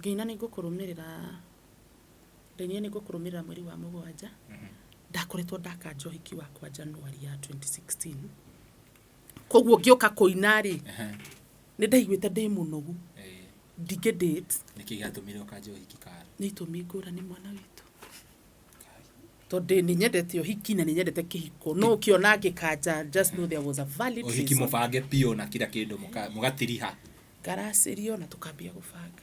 ngina nigukurumirira ndenia nigukurumirira mweri wa mugwanja ndakoretwo ndakanja uhiki wakwa January ya 2016 koguo ngioka kuinari ni ndaiguite ndi munogu ndige date niki gatumire ukanja uhiki kara ni tumingura ni mwana witu tonde ni nyendete uhiki na ni nyendete kihiko no kiona ngikanja just know there was a valid reason uhiki mubange pio na kila kindu mugatiriha Ndaceirio na tukambia gubanga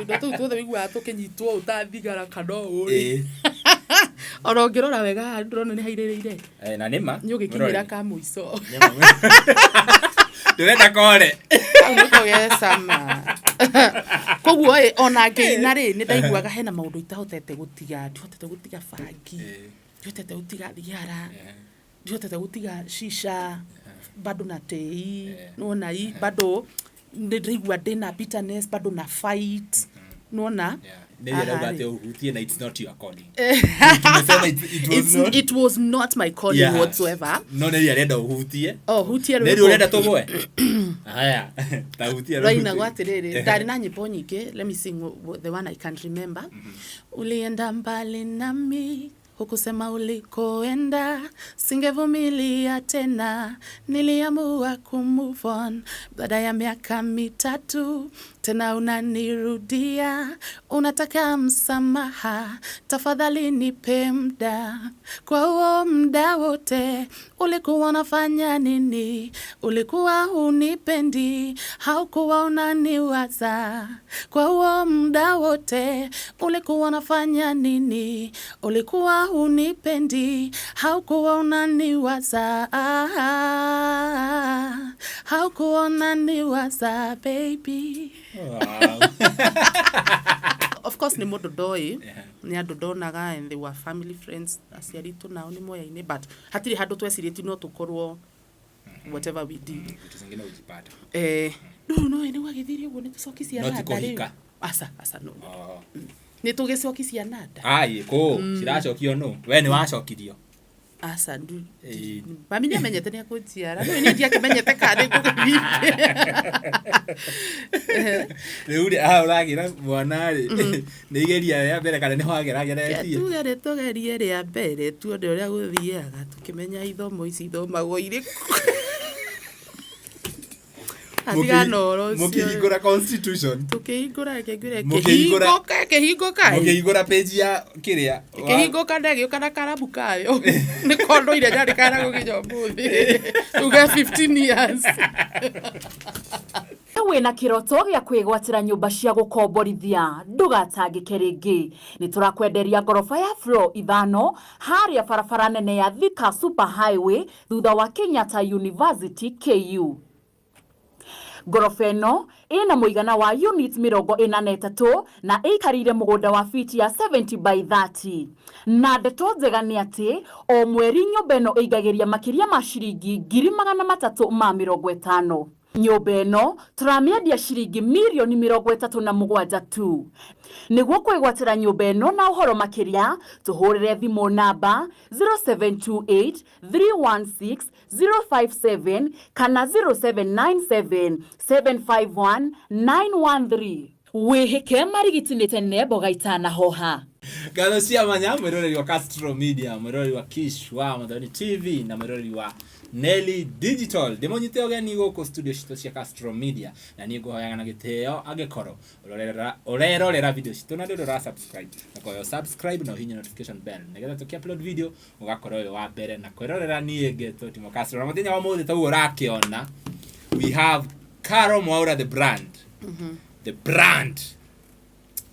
ndo tu tuothe wigua tukinyitwo utathigara kano uri orongirora wega ndrona ni hairĩrĩire na nima ni ugikinyira ka muico ndurenda kore sama koguo ona ngeina ri ni ndaiguaga hena maundu itahotete gutiga ndihotete gutiga bangi ndihotete gutiga thiara ndihotete gutiga shisha bado na tei nona hii bado ndaigua ndina bitterness bado na fight nona na it's not your calling. It was not my calling whatsoever. No neri arenda uhutie. Hutie neri urenda tugwe. Haya, tahutia. Raina gwatiriri. Ndari na nyimbo nyingi. Let me sing the one I can't remember. Ulienda mbali nami hukusema ulikoenda, singevumilia tena, niliamua kumove on. Baada ya miaka mitatu, tena unanirudia, unataka msamaha, tafadhali nipe muda. Kwa huo muda wote, ulikuwa unafanya nini? Ulikuwa hunipendi, haukuwa unaniwaza. Kwa huo muda wote, ulikuwa unafanya nini? Ulikuwa hunipendi, haukuwa unaniwaza. Haukuwa unaniwaza, baby. Wow. Of course ni mundu ndoi ni andu ndonaga and they were family friends aciaritu nao ni moya-ini but hatire handu twecirĩtie no tukorwo whatever we did tuzingine ujipata no ni wagithirie uguo ni tucokisia nada rĩu asa no ni tugicokisia nada ai ko ciracokio no we ni wacokirio asa ndu mami ni amenyete ni akujiara no ni ndia kimenyete kade kuguthike Reuri uragira mwana ri ni igeria ya mbere kana ni wagerageretie tugerie ria mbere tuonde uria guthiaga tukimenya ithomo ici ithomagwo iriku mukihingura constitution tukihingura kengure kehingoka mukihingura page ya kiria kehingoka ndagio kana karabu kayo ni kondo ile jari kana gukinyo muthi uga 15 years wina kiroto gya kwigwatira nyumba cia gukomborithia ndugatangike ringi ni turakwenderia gorofa ya floor 5 haria barabara nene ya Thika Super Highway thutha wa Kenyatta University KU. Gorofa ino ina muigana wa unit 43 na ikarire mugunda wa fiti ya 70 by 30. Na ndeto njega ni ati o mweri nyumba ino igagiria makiria ma ciringi 350,000. Nyumba ino turamiendia ciringi milioni 37 tu. Niguo kwigwatira nyumba ino na uhoro makiria tuhurire thimu namba 0728 316 057 kana 0797 751 913. Wihike marigitinite nebo gaitana hoha. Galo cia manya mwiroreri wa Castro Media, mwiroreri wa Kishwa, Madani TV na mwiroreri wa Nelly Digital. Demonyite ogeni goko studio cito cia Castro Media na nigo hoyanga na giteo agekoro. Orerorera video cito na ndora subscribe. Na kwa subscribe na hinya notification bell. Negetha tuki-upload video ugakora we wa mbere na kwirorera niege timo Castro. Na muthenya wa mothe taguo rakiona. We have Mwaura the brand. The brand.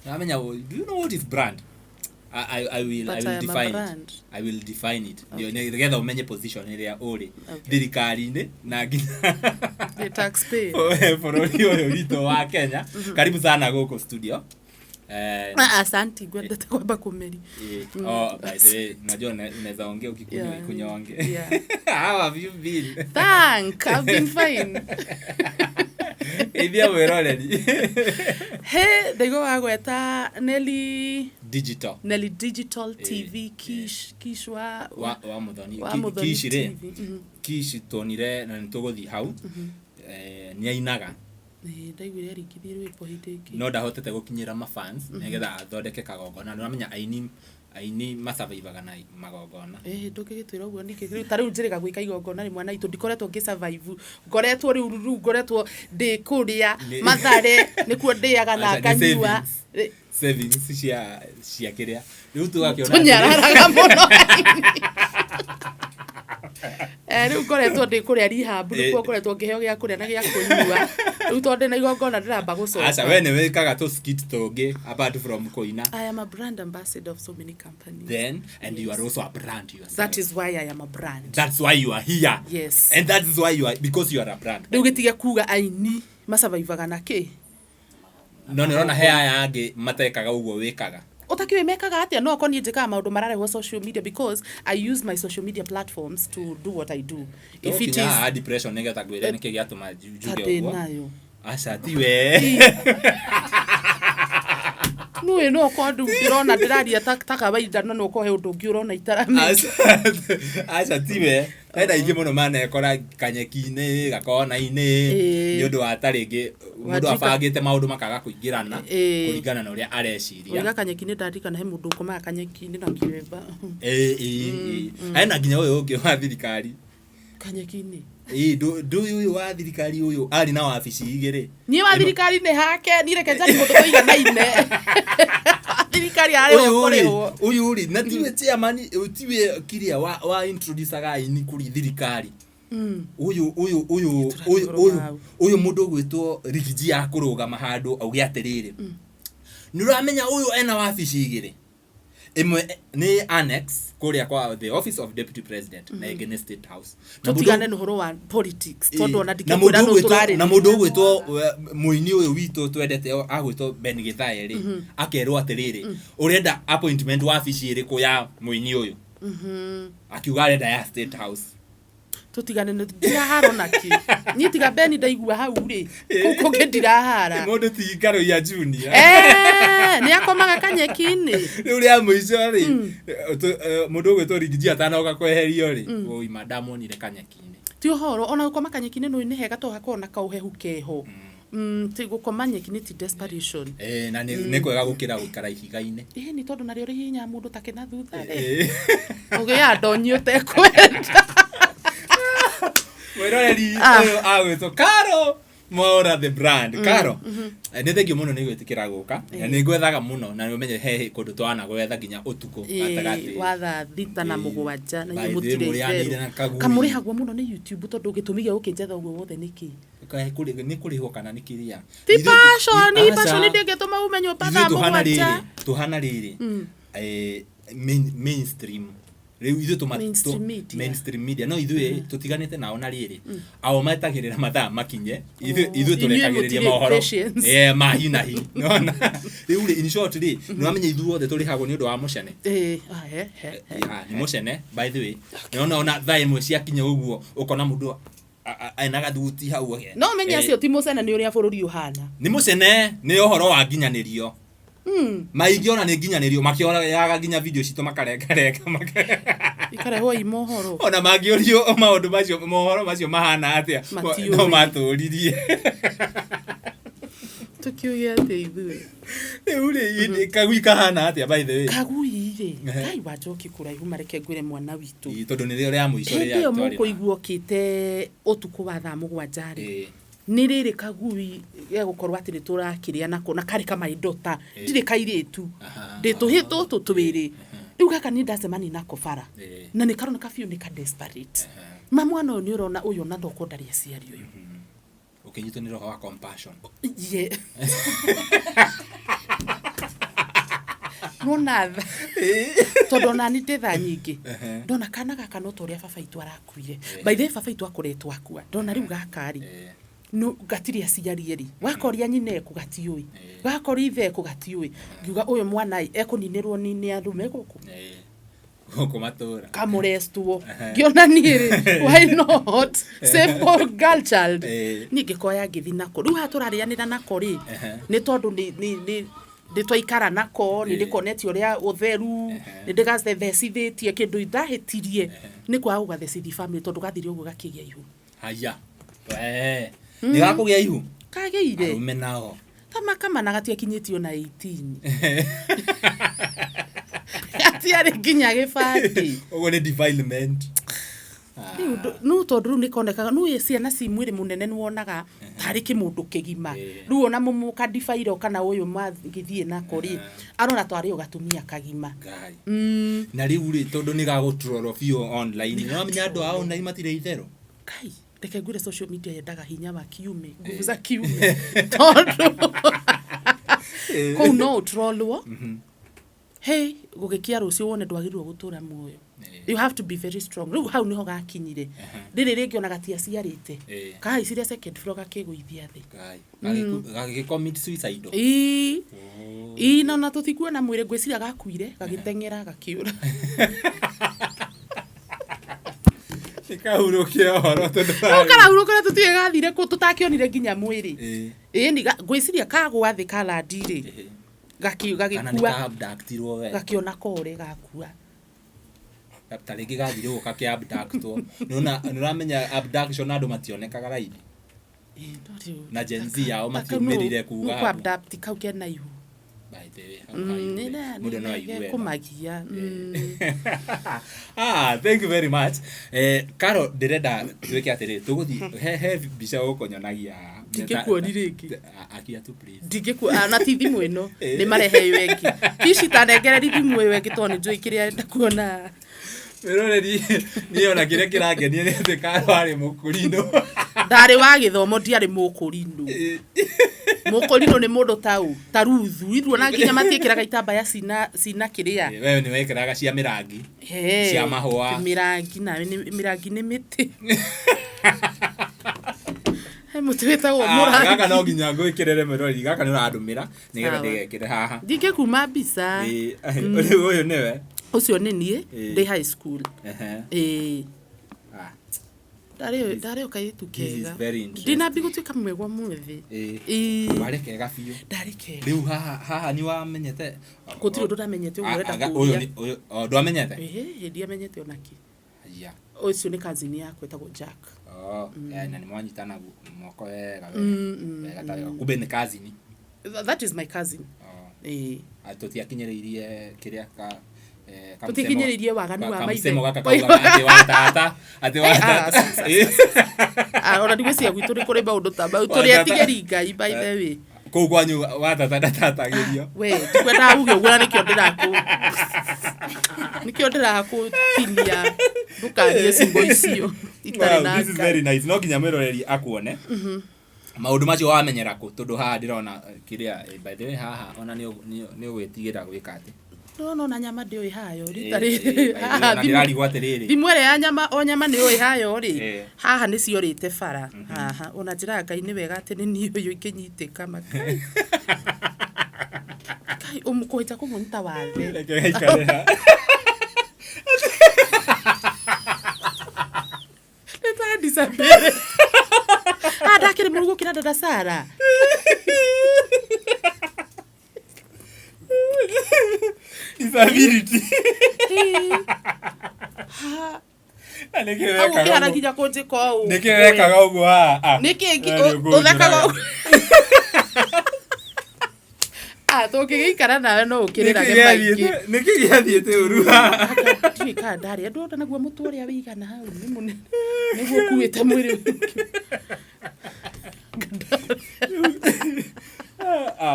Namenya, do you know what is brand? I will define it. I will define it. Okay. Together umenye position ile ya ore. Dirikari ne na the taxpayer. For audio rito wa Kenya. Karibu sana goko studio. Asante gwenda kwamba kumeri. By the way, unajua unaweza ongea ukikunyonge. Yeah. How have you been? I've been fine. Ibia weroreri. Hey, they go agweta Nelly Digital TV Kishwa wa muthoni Kishire Kishi tonire na ntuguthi hau ni ainaga ndaiguire arikithie rwimbo hindiki no ndahotete gukinyira ma fans nigetha athondeke kagongona ndamenya aini masurvivaga na magongona ndukigitwira uguo niki tariu njirika gwika igongona rimwe na itu ndikoretwo ngisurvive ngoretwo riu ngoretwo ndi kuria mathare nikuo ndiaga na nganyua savings cia kiria riu tugakiona tunyararaga muno riu ngoretwo ndi kuria rehab nikuo ngoretwo ngiheo gia kuria na gia kunyua riu tonde na igongona ndiramba gucoka acha we ni wikaga to skit tongi apart from koina. I am a brand ambassador of so many companies Then and yes. You are also a brand yourself. That is why I am a brand. That's why you are here. Yes. And that is why you are, because you are a brand. Riu gitiga kuga aini masurvivaga na ki no nirona he aya angi matekaga uguo wikaga utakiwe mekaga atia no koni njikaga maundu mararehwo social media because I use my social media platforms to do what I do. If it is depression nigeta gwire niki giatuma juge uguo acha tiwe no kondu ndirona ndiraria taka baida no ko he undu ungi urona itarame acha tiwe enda ingi muno manekora kanyeki-ini gakona-ini ni undu wa taringi mundu abangite maundu makaga kuingirana kuringana na uria areciria oiga kanyeki-ini ndarikana he mundu ukomaga kanyeki-ini na kiremba aina nginya uyu ungi wa thirikari kanyeki-ini ndu uyu wa thirikari uyu ari na wabici igiri ni wa thirikari ni hake ni reke njani mundu toiganaine thirikari ari okorehwo uyu ri na tiwe chairman tiwe kiria wa introduce aga ini kuri thirikari uyu mundu gwitwo rigiji ya kurugama handu auge atiriri ni uramenya uyu ena wabici igiri imwe ni annex kuria kwa the office of deputy president na against state house tutigane no horo wa politics tondu ona ndikikwira no turari na mundu gwitwo muini uyu witu twendete agwitwo Ben Githae ri akerwo atiriri urenda appointment wa office iri ku ya muini uyu akiuga arenda ya state house tutigane no ndirahara ki nyitiga Ben ndaigua hau ri kuko ndirahara mundu ti ngaro ya junior ni akomaga kanyeki-ini riu ria muico ri mundu gwitwo rigiji Atanahonoka kweherio ri oi madamu ni kanyeki-ini ti uhoro ona ukoma kanyeki-ini no ni hega to hakona kauhehu keho ti gukoma nyeki-ini ti desperation na ni kwega gukira guikara ihiga-ini ni tondu nario ri hinya mundu takena thutha ri ugia ndonyi utekwenda mwiroreri agwitwo Karo Mwaura the brand Karo ni thengio muno ni gwitikira guka na ni ngwethaga muno na ni umenye he kundu twana gwetha nginya utuko atagati watha thita na mugwanja na nyumutire kamurihagwo muno ni YouTube tondu gitumigia ukinjetha uguo wothe niki ni kurihwo kana ni kiria ti passion ndingetuma umenyo patha mugwanja tuhana riri mainstream riu ithu mainstream media no ithu tutiganite nao na riri ao matagirira mathaa makinye ithu turekagiriria mohoro mahinahi nona riu in short ri no amenye ithu othe turihagwo ni undu wa mucene ni mucene by the way nona thaa imwe cia kinya uguo ukona mundu ena gathuti hau no menya acio ti mucene ni uria bururi uhana ni mucene ni uhoro wa nginyanirio maigiona ni nginyanirio makiona yaga nginya video cito makarenga ikarehwo imohoro ona magiorio maundu macio mohoro macio mahana atia no maturirie tukiuge ati ithuĩ uri kagui kahana atia by the way kagui ri kai wajoki kuraihu mareke ngwire mwana witu tondu ni ria muico ria ndio mukuigua kite utuku wa thaa mugwanja ri ni riri kagui ya gukorwa ati niturakiria nako na kari kama idota ndire kairitu ndituhitu tutwiri riu gaka ni ndacemani nako bara na ni karona kafiu ni ka desperate mamwana ni urona uyu na ndokondaria ciari uyu ukinyito ni roho wa compassion nonatha tondu nani nditha nyingi ndona kana gaka no toria baba itu arakuire by the baba itu akoretwo akua ndona riu gakari no gatiria ciarieri wakoria nyine kugatiui wakori ithe kugatiui ngiuga uyu mwana ekuninirwo ni andume guku kumatura kamurestwo ngiona niri why not safe for girl child ningikoya ngithi nako riu haturarianira nako ri ni tondu ni nditwaikara nako ni ndikoneti uria utheru ni ndigathecithitie kindu indahitirie ni kwa ugathecithi family tondu gathiri uguo gakigia ihu haya ni gakugia ihu kageire arume nao kama na gatiakinyitio na 18 atiare nginya gibandi ogo ni defilement no tondu nikonekaga no ciana ci mwiri munene nuonaga tari kimundu kigima riu ona mumuka difairo kana uyu magithie nako ri arona twari ugatumia kagima na riu ri tondu ni gagutroro bio online no menya andu a online matire ithero kai reke ngure social media yendaga hinya wa kiume nguvu za kiume tondu ko no trolwo hey gugikia rucio wone ndwagirwo gutura muoyo you have to be very strong riu hau niho gakinyire riri ringi ona gatia ciarite kai ciria second floor gakiguithia thi gagi commit suicide na tutikuona mwire ngwiciria gakuire gagitengera gakiura ikahurukia horo tondu ukarahurukia tutie gathire ku tutakionire nginya mwiri ni ngwiciria kagwa thi kalandire gagikua gakiona kore gakua tariki gathire guka kia abductwo nuramenya abduction andu mationekaga raidi na Gen Z yao matiumirire kuga ku abduct kau kia na ihu by the way mudo no ihu kumagia thank you very much Karo ndirenda tweke atiri tuguthi he bica ukonyonagia ndingikuoni ringi akia tu please ndingikuona na ti thimu ino ni marehe wengi kici tanengereri thimu wengi toni njui kiria ndakuona miroreri niona kiria kirangenia ni ati Karo ari mukurino ndari wa githomo ndiari mukurino mukurino ni mundu taruthu ithuona nginya matiekiraga itambaya sina kiria wewe ni wekiraga cia mirangi cia mahua mirangi na mirangi ni miti mutweta wo mura gaka no nginya ngwikirere mirori gaka ni urandumira nigetha ndigekire haha ndike kuma bisa uyu niwe ucio ni nie ndi high school Ndari ukaitu kega ndina bigutwika mwegwa mwethi wale kega biu ndari kega riu haha ni wamenyete gutiro ndamenyete urenda kuya uyu ndwamenyete ndi amenyete onaki ya ucio ni cousin yako etagwo Jack na ni mwanyitana moko wega tayo kube ni cousin that is my cousin atotiakinyereirie kiria ka tutikinyiririe waganu wa maithe msemo gaka ati watata ona ndigwiciria gwitu ri kuri maundu ta mau turi atigeri ngai by the way kou kwanyu watata ndatatagirio we ndikwenda uge uguo nikio ndiraku tinia ndukarie cimbo icio itari na this is very nice no nginya mwiroreri akuone maundu macio wamenyera ku tondu haha ndirona kiria by the way haha ona ni ugwitigira gwika ati no na nyama ndio ihayo ritari ndirari gwatiriri thimwere ya nyama o nyama ni ihayo ri haha ni ciorite bara haha ona njira ngai ni wega ati ni ni uyu ikinyiteka makai kai umukuhita kumunta wathe rekeikarera leta disappear ndakire murugo kina dada Sara disability Ana kija koje ko nikirekaga uguo niki uthakaga tukigikara nawe no ukiriraga maiki nikigiathiete uru twika ndari andu onda naguo mutu uria wigana hau ni munene niguo kuite mwiri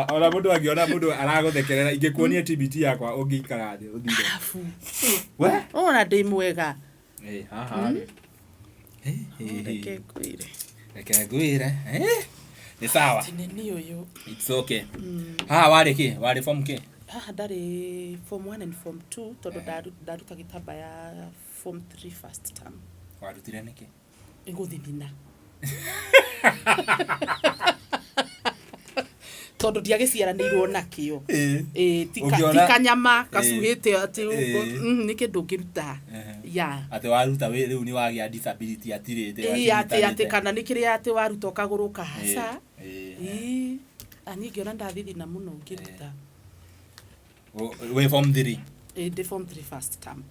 ona mundu angiona mundu araguthekerera ingikuonia TBT yakwa ungiikara thi uthire we ona ndi mwega haha reke ngwire ni sawa ni uyu it's okay haha wari form ke haha ndari form 1 and form 2 tondu ndaruta gitamba ya form 3 first term warutire niki nguthithina tondu ndiagiciaranirwo nakio tikanyama gacuhite ati ni kindu ngiruta ya ati waruta we riu ni wagia disability atirite ati kana ni kiria ati waruta kaguruka hasa ani ngiona ndathithina muno ngiruta we form 3 the form 3 first term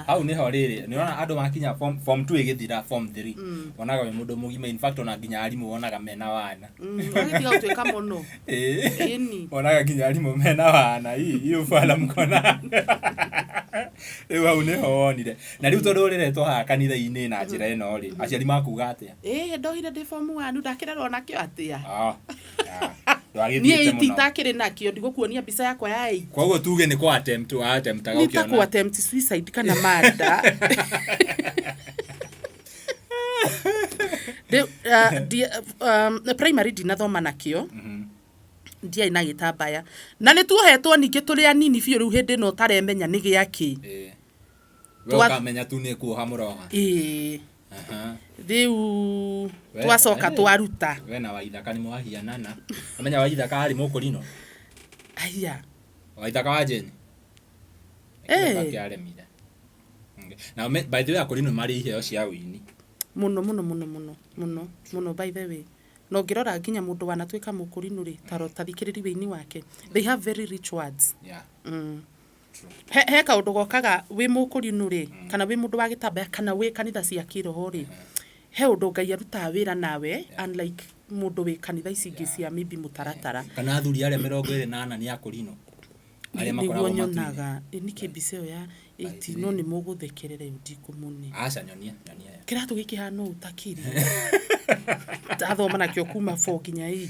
hau niho riri ni ona andu makinya form 2 igithira form 3 onaga we mundu mugima in fact ona nginya arimu onaga mena wana wagithiga utwika muno ni onaga nginya arimu mena wana hiyo fala mkona hau niho wonire na riu tondu riretwo ha kanitha-ini na njira ino ri aciari makuga atia ndohire ndi form 1 ndakirerwo nakio atia Niĩ itakĩrĩ nakĩo ndigũkuonia mbica yakwa ya 8 koguo tuge nĩ kwa attempt gũkiona nĩ attempt suicide kana murder primary ndinathoma nakĩo ndiarĩ na gĩtambaya na nĩ tuohetwo ningĩ tũrĩ anini biũ rĩu hĩndĩ ĩno ũtaremenya nĩ gĩakĩ twakamenya tu nĩ kuoha mũroha riu twacoka twaruta we na Waithaka nĩ mwahianana amenya Waithaka ari mũkũrino aya Waithaka wa Jeni akiaremire na by the way akũrino marĩ iheo cia wini muno by the way no ngirora nginya mundu wanatuika mũkũrino ri tathikĩrĩri wĩini wake they have very rich words he kaundu gokaga wi mũkũrino ri kana wi mundu wa gĩtambaya kana wi kanitha cia kiroho ri he undu Ngai arutaga wĩra nawe unlike mundu wi kanitha ici ingĩ cia maybe mutaratara kana athuri arĩa 28 nĩ akũrino arĩa makoragwo nyonaga ni kĩmbica ĩyo ya 18 no nĩ mũgũthekerera ndikumuni aca nyonia kiratu gĩkĩ hano utakiri athoma nakĩo kuma 4 nginya 8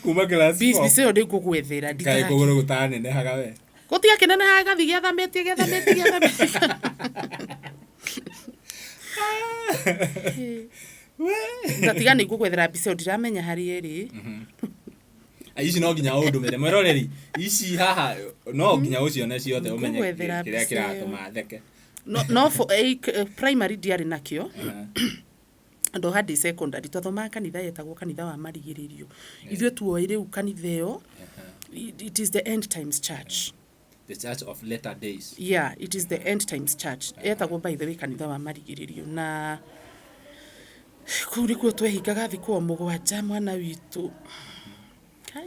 kuma class 4 bici ĩyo ndĩngũgwethera ndikae kũgũrũ gũtanenehaga we gũtiga kĩnenehaga gathi gĩathamĩtie ndatiga nĩ ngũgwethera mbica ĩyo ndiramenya harĩ ĩrĩ ici no nginya ũndũmĩre mwĩroreri ici haha no nginya ũcione ciothe ũmenye kĩrĩa kĩratũma theke no for primary ndiarĩ nakĩo ando hadi secondary twathomaga kanitha yetagwo kanitha wa marigĩrĩrio ithuĩ tuoĩ rĩu kanitha ĩyo it is the end times church, the church of latter days. Yeah, it is the end times church. Etagwo by the way kanitha wa marigĩrĩrio na kuri kuo twehingaga thikũ mũgwanja mwana witũ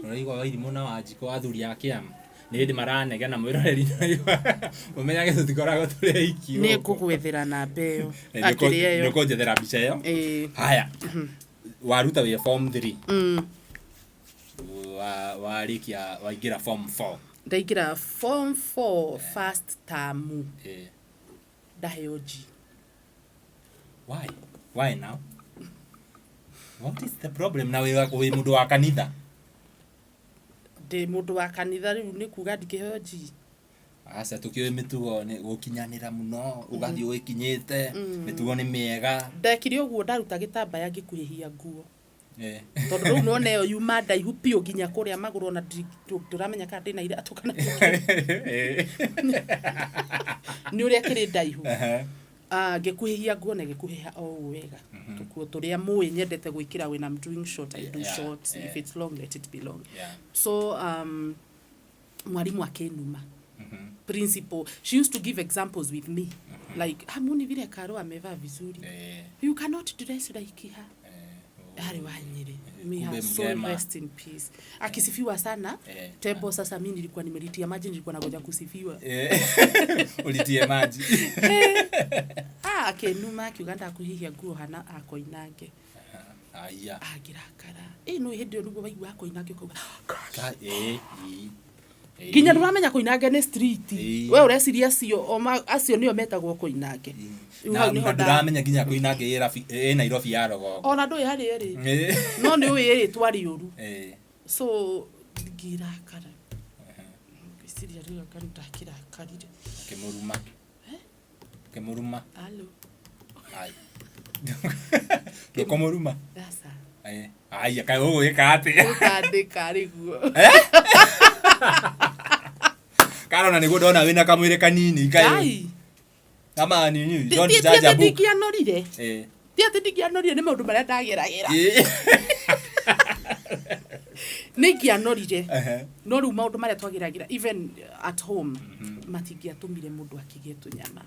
Nĩigwa wairimũ na Wanjikũ athuri a Kĩama nĩ hĩndĩ maranegena na mwĩroreri ũmenyage tũtikoragwo tũrĩ aiki nĩ ngũgwethera namba ĩyo nĩ kũnjethera mbica ĩyo haya waruta wĩ form 3 warĩkia waingĩra form 4 ndaingĩra form 4 first term ndaheo G. Why now? What is the problem na wĩ mũndũ wa kanitha? Ndĩ mũndũ wa kanitha rĩu nĩ kuga ndingĩheo G. Aca tũkĩoĩ mĩtugo nĩ gũkinyanĩra mũno ũgathiĩ ũkinyĩte mĩtugo nĩ mĩega. Ndekire ũguo ndaruta gĩtambaya ngĩkuhĩhia nguo. Tondũ rĩu no neyo yuma ndaihu piũ nginya kũrĩa magũrũ ona ndũramenya kana ndĩna iratũ kana nĩ ũrĩa kĩrĩ ndaihu. Ngĩkuhĩhia nguo na ngĩkuhĩha o wega. Tũkuo tũrĩa mũĩ nyendete gwĩkĩra when I'm doing short I do short, if it's long let it be long. So mwarimu akĩnuma. Principal, she used to give examples with me like hamuni vile Karo amevaa vizuri, you cannot dress like her. Hari Wanyiri, may her soul rest in peace. Akisifiwa sana tembo. Sasa mimi nilikuwa nimelitia maji, nilikuwa nagoja kusifiwa. Ulitie maji. Akenuma akiuganda kuhihia nguo hana akoinange. Aya agirakara no hindi orugo waigua akoinange ko Ginya nduramenya koinange nĩ street. We ureciria acio nĩo metagwo koinange. Na nduramenya ginya koinange ĩ Nairobi ya rogo. Ona ndũĩ harĩ ĩrĩ. No nĩ ũĩ ĩtwa rĩũru. So ngirakara. Ngĩciria rĩu akanda kirakarire. Kemuruma. Allo. Ai. Komuruma. Sasa. Ai kai ũĩ kate. Ũkandĩka rĩguo. Karona nĩguo ndona wĩna kamwĩrĩ kanini kai. Kama nini? Don't judge a book. Ndikianorire. Ndikianorire nĩ maũndũ marĩa ndageragĩra. Nĩngianorire. No rĩu maũndũ marĩa twageragira even at home matingĩatũmire mũndũ akĩgĩe tũnyama.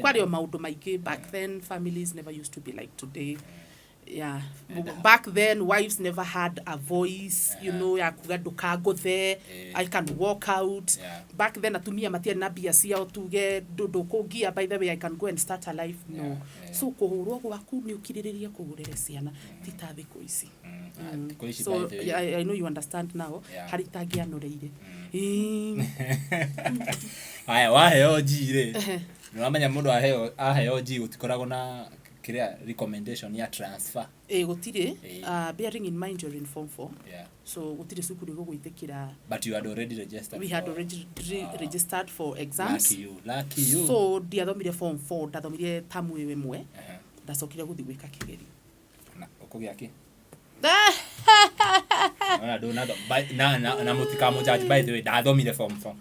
Kwarĩ o maũndũ maingĩ back then. Families never used to be like today. Yeah. Back then, wives never had a voice, you know, ya kuga ndukago there, I can walk out. Back then, atumia matia na bia ciao tuge ndukugia, by the way, I can go and start a life. No. So, kuhurwo gwaku ni ukiririria kugurire ciana, tita thiku ici. So, I know you understand now. Haritangia noreire. Aya, waheo njire. Nũramenya mũndũ aheo nji gũtikoragwo na kiria recommendation ya transfer. Gutire bearing in mind you're in form 4. Yeah. So gutire sukuru gugwitikira. But you had already registered. We had already registered for exams. Lucky you. So ndiathomire form 4, ndathomire tamu imwe. Ndacokire guthi gwika kigeri. Na ukugia ki? Na mutika mujaji by the way ndathomire form 4.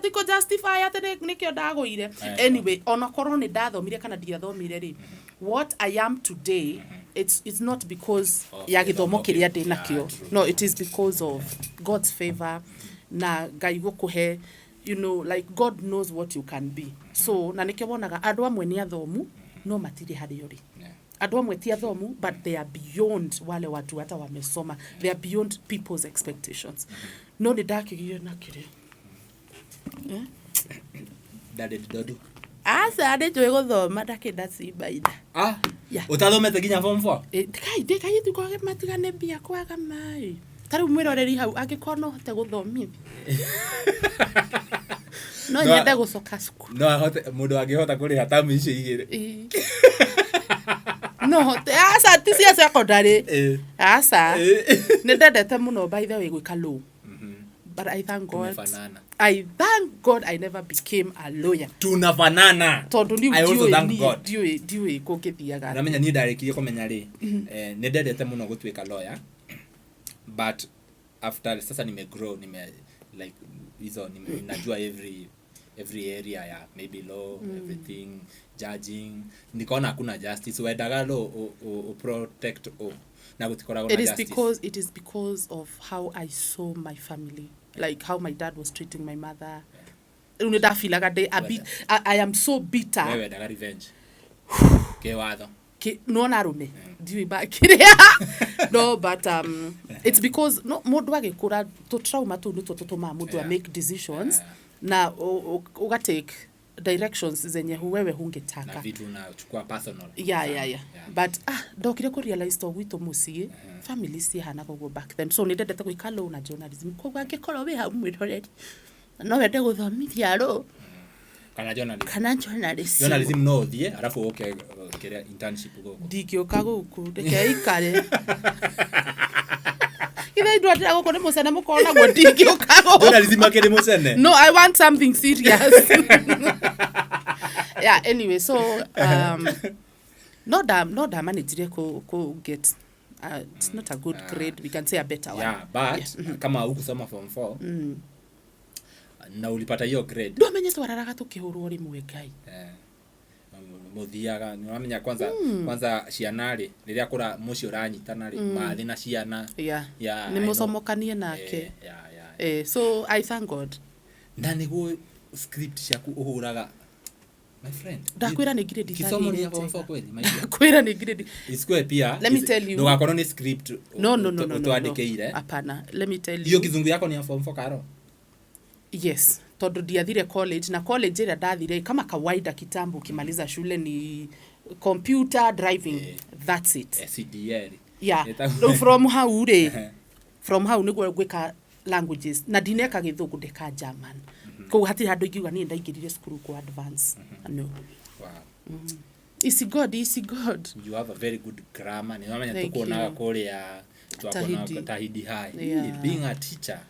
Diko justify ate nikio ndagoire. Anyway, onakorwo ni ndathomire kana ndiathomire ri. What I am today, it's not because ya githomo kiria ndi nakio. No, it is because of God's favor na Ngai gukuhe, you know, like God knows what you can be. So na nikio wonaga andu amwe ni athomu no matire hari ori. Andu amwe ti athomu but they are beyond wale watu hata wamesoma. They are beyond people's expectations. No ni dakigire nakire. Dade dodo. Asa ade twe guthoma ndakenda cibaida. Utathomete ginya form 4? Kai tu kwa matigane bia kwaga mai. Tari mwiroreri hau agikono hote guthomithia. No nyende gucoka cukuru. No hote mundu angihota kuriha tamu icio igire. No hote asa tisia secondary. Asa ni ndendete muno by the way gwika law. But I thank God. I never became a lawyer. Tunafanana. I also thank God. Diwe kokethiaga. Namenya ni ndarekirie kumenya ri. Ni ndendete muno gutwika lawyer. But after sasa grow like hizo najua every area ya maybe law, everything, judging. Nikaona hakuna justice. Wedaga law protect na gutikora gona justice. It is because of how I saw my family. Like how my dad was treating my mother. I am so bitter. Wewe daga revenge. Ke watho. No narume. Diwe back. No, but it's because no mundu agikura to trauma tu ndu tutuma mundu make decisions na uga take directions zenye wewe hungetaka. Na vitu unachukua personal. Yeah. But ndokire ku realize to gwitu mucie family si hana go back then. So nindete kuikalo na journalism. Ko angikoro we ha mwiroreri. No wende guthomithia ro. Kana journalism. Journalism no thie arafu okay kere internship go. Ndikioka guku ndeke ikare. Either do I go ko musene mukona go ndikioka go. Journalism akere musene. No, I want something serious. Yeah, anyway, so no damn managed ko get it's not a good grade, we can say a better one. Yeah, but kama hukusoma form 4 na ulipata hiyo grade. Ndio amenye twararaga tukihurwo rimwe Ngai. Muthiaga nĩwamenya kwanza cianari riria kura mucio uranyitana ri mathi na ciana. Ni musomokanie nake. So I thank God. Na niguo script ciaku uhuraga my friend. Ndakwira ni grade kisomo ni form 4 kweli maisha. Kwira ni grade. Isikwe pia. Let me tell you. Ndugakorwo ni script. No. Tuandikeire. Hapana. Let me tell you. Hiyo kizungu yako ni form 4 karo. Yes. Tondu ndiathire college na college ira ndathire kama kawaida kitambo ukimaliza shule ni computer driving. That's it. CDL. Yeah. From how niguo gwika languages na dineka githungu ndeka German. Ko hati handu ingiuga ni ndaingirire skuru kwa advance. No. Wow. Is God. You have a very good grammar. Ni wamenya tukuona kule ya Tahidi High. Being a teacher.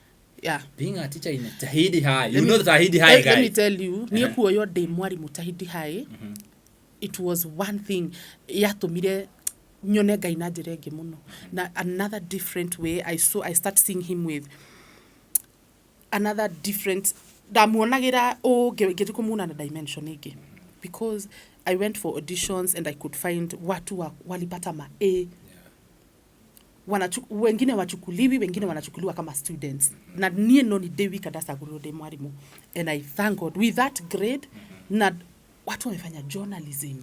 Yeah. Being a teacher in Tahidi High. You know the Tahidi High guy. Let me tell you, ni kuoyo de mwarimu Tahidi High. It was one thing yatumire nyone Ngai na njira ingi muno. Na another different way I start seeing him with another different damuonagira ngetu kumuna na dimension ingi, because I went for auditions and I could find watu walipata ma A. Wengine wachukuliwi, wengine wanachukuliwa kama students. Na nie no ni dewi kadasa gurode mwalimu. And I thank God with that grade na watu wamefanya journalism.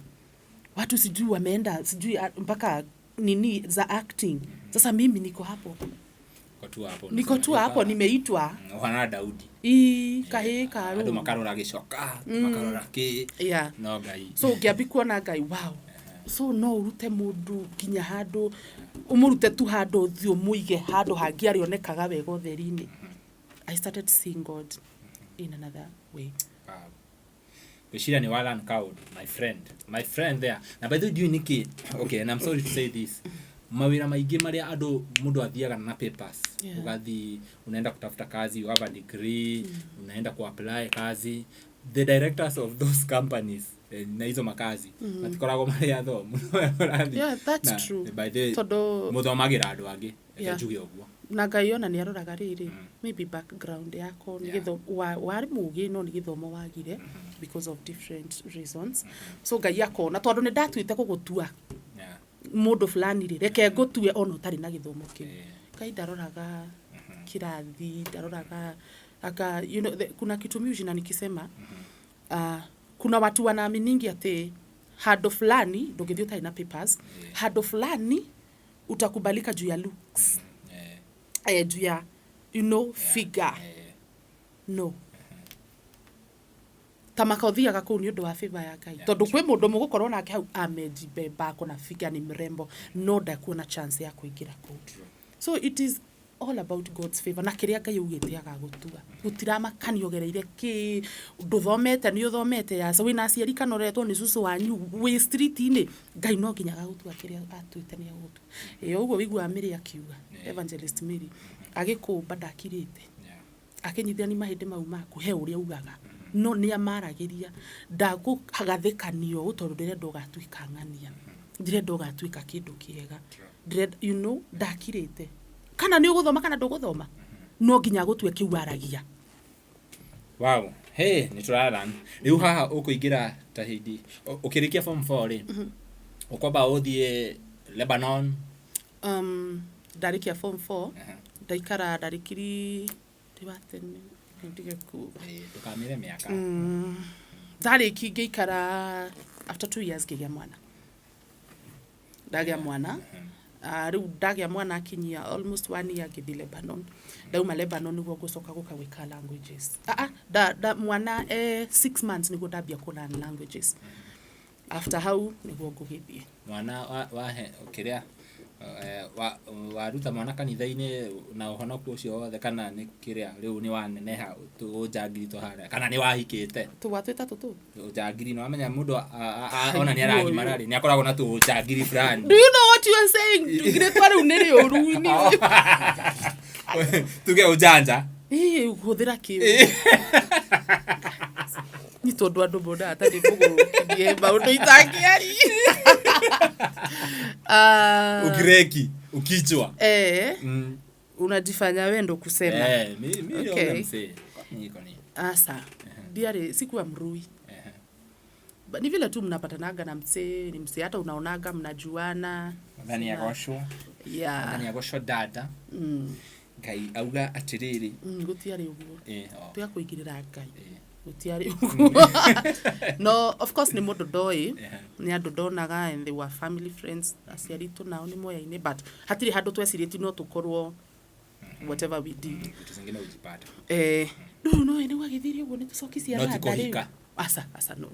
watu sijui wameenda sijui mpaka nini za acting. Sasa mimi niko hapo. Niko tu hapo nimeitwa. Wana Daudi. Kaheka ro. Ado makarora gicoka, makarora ki. Yeah. No Ngai. So ngiambi kuona Ngai wow. So no urute mundu kinya handu umurute tu handu thio muige handu hangiari onekaga wega utheri-ini. I started seeing God in another way. Beshira ni Walan Cloud, my friend there. Na by the way, do you Nikki? Okay, and I'm sorry to say this. Mawira maigi maria ado mundu athiaga na papers. Ugathi unaenda kutafuta kazi, you have a degree, unaenda ku-apply kazi. The directors of those companies na hizo makazi matikoragwo mari atho yeah, that's true. By the way, muthomagira andu angi njuge uguo na Ngai ona ni aroraga riri maybe background yako ni githo wari mugi no ni githomo wagire because of different reasons. So Ngai akona tondu ni ndatuite kugutua mundu fulani ri reke ngutue ona utari na githomo ki Ngai ndaroraga kirathi ndaroraga aka you know kuna kitu mimi jina nikisema kuna watu wanaamingi ati hado fulani ndogethio tai na papers hado fulani utakubalika juu ya looks juu ya you know figure no tamaka uthiaga kuu ni undu wa favor ya Ngai tondu kwi mundu mugukorwo nake hau amejibeba kona figure ni mrembo no ndakuona chance ya kuingira kuu. So it is all about God's favor na kiria Ngai ugite agagutua gutirama kaniogereire ki nduthomete ni uthomete ya so wina aciari kanoretwo ni susu wanyu we street ini Ngai no nginya agagutua kiria atuite ni agutua uguo wigua Mary akiuga Evangelist Mary agikumba ndakirite akinyithia ni mahinde mau maku he uria ugaga no ni amaragiria ndaguhagathikanio utondu ndirenda ugatuika ng'ania ndirenda ugatuika kindu kiega ndirenda you know ndakirite kana ni uguthoma kana nduguthoma no nginya gutue kiwaragia. Wow, hey ni turaran riu haha ukuingira ta hindi ukirikia form 4 ri ukwamba uthie Lebanon ndarikia form 4 ndaikara ndarikiri tiwatene ndige ku tukamire miaka ndariki ngeikara after 2 years ngigia mwana ndagia mwana riu ndagia mwana akinyia almost 1 year ngithi Lebanon ndauma Lebanon niguo gucoka gukawika languages mwana 6 months niguo ndambia ku learn languages after how niguo ngugithie mwana wa kiria waruta mwana kanitha-ini na uhonoku ucio wothe kana ni kiria riu ni waneneha ujangiri to hara kana ni wahikite tuwatwita tutu ujangiri no amenya mundu ona ni aragimara ri ni akoragwo na tu ujangiri fulani. Do you know what you are saying? Tugire twari uneri oru ni tuge ujanja uhuthira ki ni tondu andu boda atari bugurukirie maundu itakiari ukireki ukichwa unajifanya wewe ndo kusema mimi okay. Mse niko ni asa diare sikuwa mrui ni vile tu mnapatanaga na mse ni mse hata unaonaga mnajuana ndani ya gosho ndani ya gosho dada Ngai auga atiriri gutiari uguo tuya kuigirira Ngai gutiari uguo no of course ni mundu doi ni andu donaga and they were family friends aciari tu nao ni moya-ini but hatiri handu tweciriti no tukorwo whatever we did vitu zingine ujipata no ni wagithirio uguo ni tucokisia nada riu asa no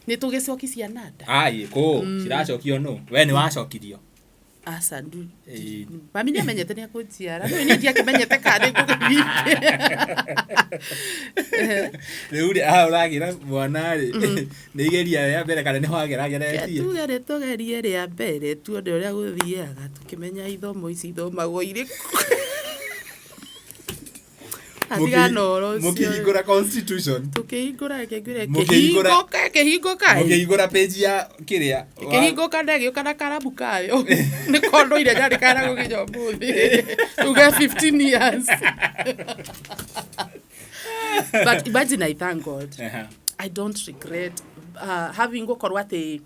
ni tugicokisia nada ai ko ciracokio no we ni wacokirio asa ndu mami ni amenyete ni akujiara no ni ndia kimenyete kade kuguthie riu uragira mwana ri ni igeria ya mbere kana ni wagerageretie tugerie ria mbere tuone uria guthiaga tukimenya ithomo ici ithomagwo iriku mukihingura constitution tukihingura kengire kihingoka mukihingura page ya kiria kihingoka ndegio kana karabu kayo ni kondo ile nyari kana gukinya mbuthi tuga 15 years but imagine I thank God I don't regret having gokorwa ati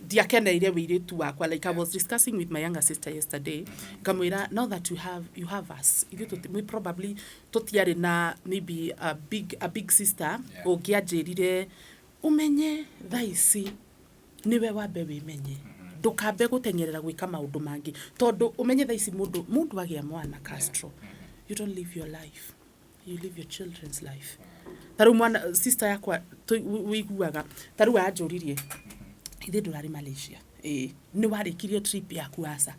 diakeneire wiritu wakwa like I was discussing with my younger sister yesterday kamwira now that you have us we probably totiare na maybe a big sister ogiajirire umenye thaici niwe wambe wimenye ndukambe gutengerera gwika maundu mangi tondu umenye thaisi mundu agia mwana Castro you don't live your life, you live your children's life. Taru mwana sister yakwa wiguaga taru anjuririe ithe ndurari Malaysia ni warikirie trip yaku asa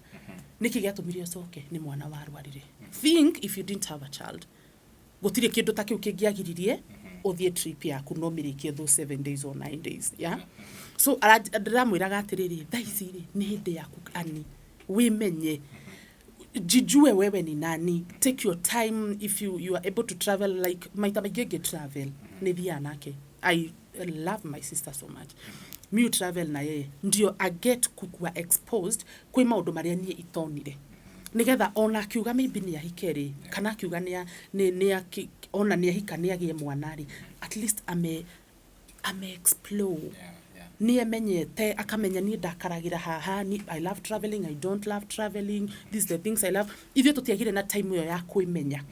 niki giatumirie ucoke ni mwana warwarire. Think if you didn't have a child gutire kindu ta kiu kingiagiririe uthie trip yaku no mirikie those 7 days or 9 days yeah. So ndiramwiraga atiriri thaici ri ni hindi yaku ani wimenye jijue wewe ni nani, take your time. If you are able to travel, like maita magege travel ni thia nake. I love my sister so much. Me travel na yeye ndio I get kukua exposed kwi maundu maria nie itonire nigetha ona kiuga maybe ni ahikeri kana kiuga ni ona ni ahika ni agie mwanari at least ame explore ni amenyete akamenya ni ndakaragira haha ni I love traveling, I don't love traveling, these the things I love. Ithio tutiagire na time yo ya kwimenya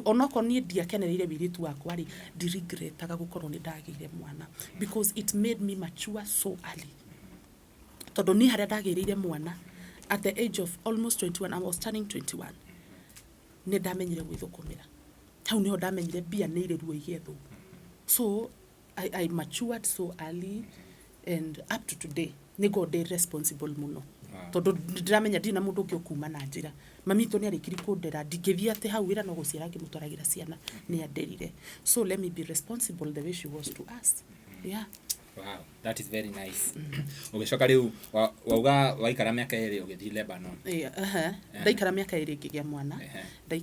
onoko ni ndiakenereire wiritu wakwa ri di regret agagukorwo ni ndagire mwana because it made me mature so early. Tondu ni haria ndagirire mwana at the age of almost 21, I was turning 21. Ni ndamenyire gwithukumira hau niho ndamenyire bia ni ire ruo igethu. So I matured so early and up to today ni God responsible muno. Tondu ndiramenya ndina mundu ungi ukuma na njira mamito ni arikiri kundera ndingithia ati hau wira no guciara ngimutwaragira ciana ni anderire. So let me be responsible the way she was to us. Yeah. Wow, that is very nice. Ugicoka riu wauga waikara miaka iri ugithi Lebanon. Ndaikara miaka iri ngigia mwana.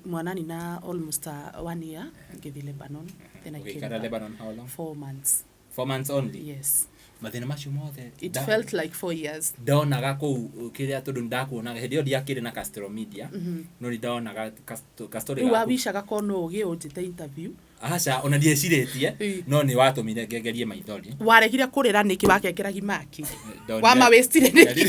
Mwana ni na almost 1 year ngithi Lebanon. Then I came back. Lebanon how long? 4 months. 4 months only? Yes. Mathina macio mothe it felt like 4 years. Ndonaga kuu kiria tondu ndakuonaga hindi ndia kiri na Castro Media no ndonaga Castro ri wawishaga kono ugi unjite interview acha ona ndieciretie no ni watumire ngegerie maithori waregire kurira niki wakengeragi maki wa mawestire niki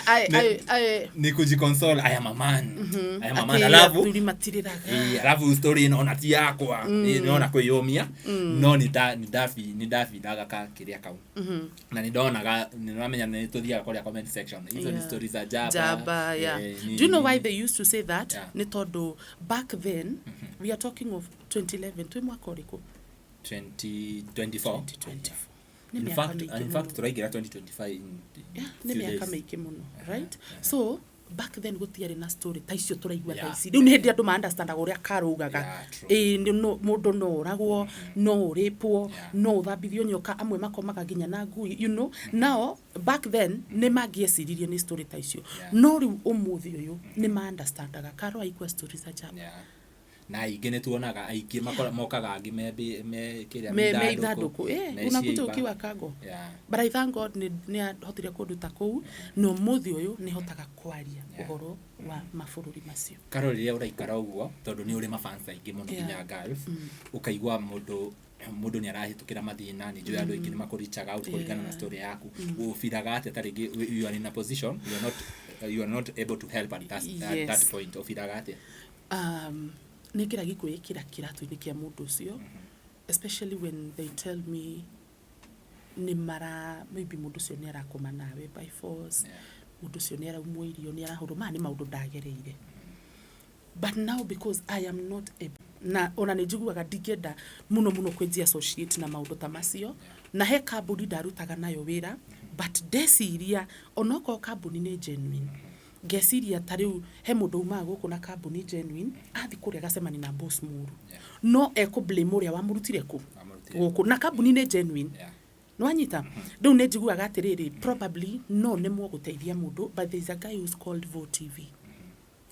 I ni kujiconsole I am a man. I am a man. Alafu story inaona ti yakwa inaona kwiyomia no ni dafi daga ka kiria kau na ndonaga niramenya ni tuthia kwa comment section hizo ni stories za jaba yeah. Do you know why they used to say that? Ni todo back then we are talking of 2011 twi mwaka uriko 2024 in fact turaigira 2025 ni miaka meiki muno right. So back then gutiari na story taicio turaigwa taici riu ni hindi andu ma understand uria karugaga no mundu no ragwo no ripwo no thambithio nyoka amwe makomaga ginya na ngui you know. Now back then ni magieciririe ni story taicio no riu umuthi uyu ni ma understandaga karo aikwa stories za jaba na igene tuonaga aiki mokaga angi me kiria mithanduku unakuta ukiwa kago but I thank God ni hotire kunduta kou no muthi uyu ni hotaga kwaria uhoro wa mabururi macio karoriria uraikara uguo tondu ni uri mafans aingi muno ginya Gulf ukaigwa mundu ni arahitukira mathina ni njui andu aingi ni makurichaga out kuringana na story yaku ufiraga ati tarigi you are in a position you are not able to help at that point ufiraga ati nekira gikuikira kiratu-ini kia mundu ucio especially when they tell me ni mara maybe mundu ucio ni arakoma nawe by force mundu ucio ni araumwo irio ni arahuruma ni maundu ndagereire but now because I am not able na ona njiguaga ndingenda muno kwenzi associate na maundu ta macio na he kambuni ndarutaga nayo wira but ndeciria onoko kambuni ni genuine ngeciria tariu he mundu uma guku na kambuni genuine athi kuria gacemani na boss muru no eko blame uria wamurutire ku guku na kambuni ni genuine no anyita riu ni njiguaga atiriri probably no ni mwo guteithia mundu but there is a guy who's called Vo TV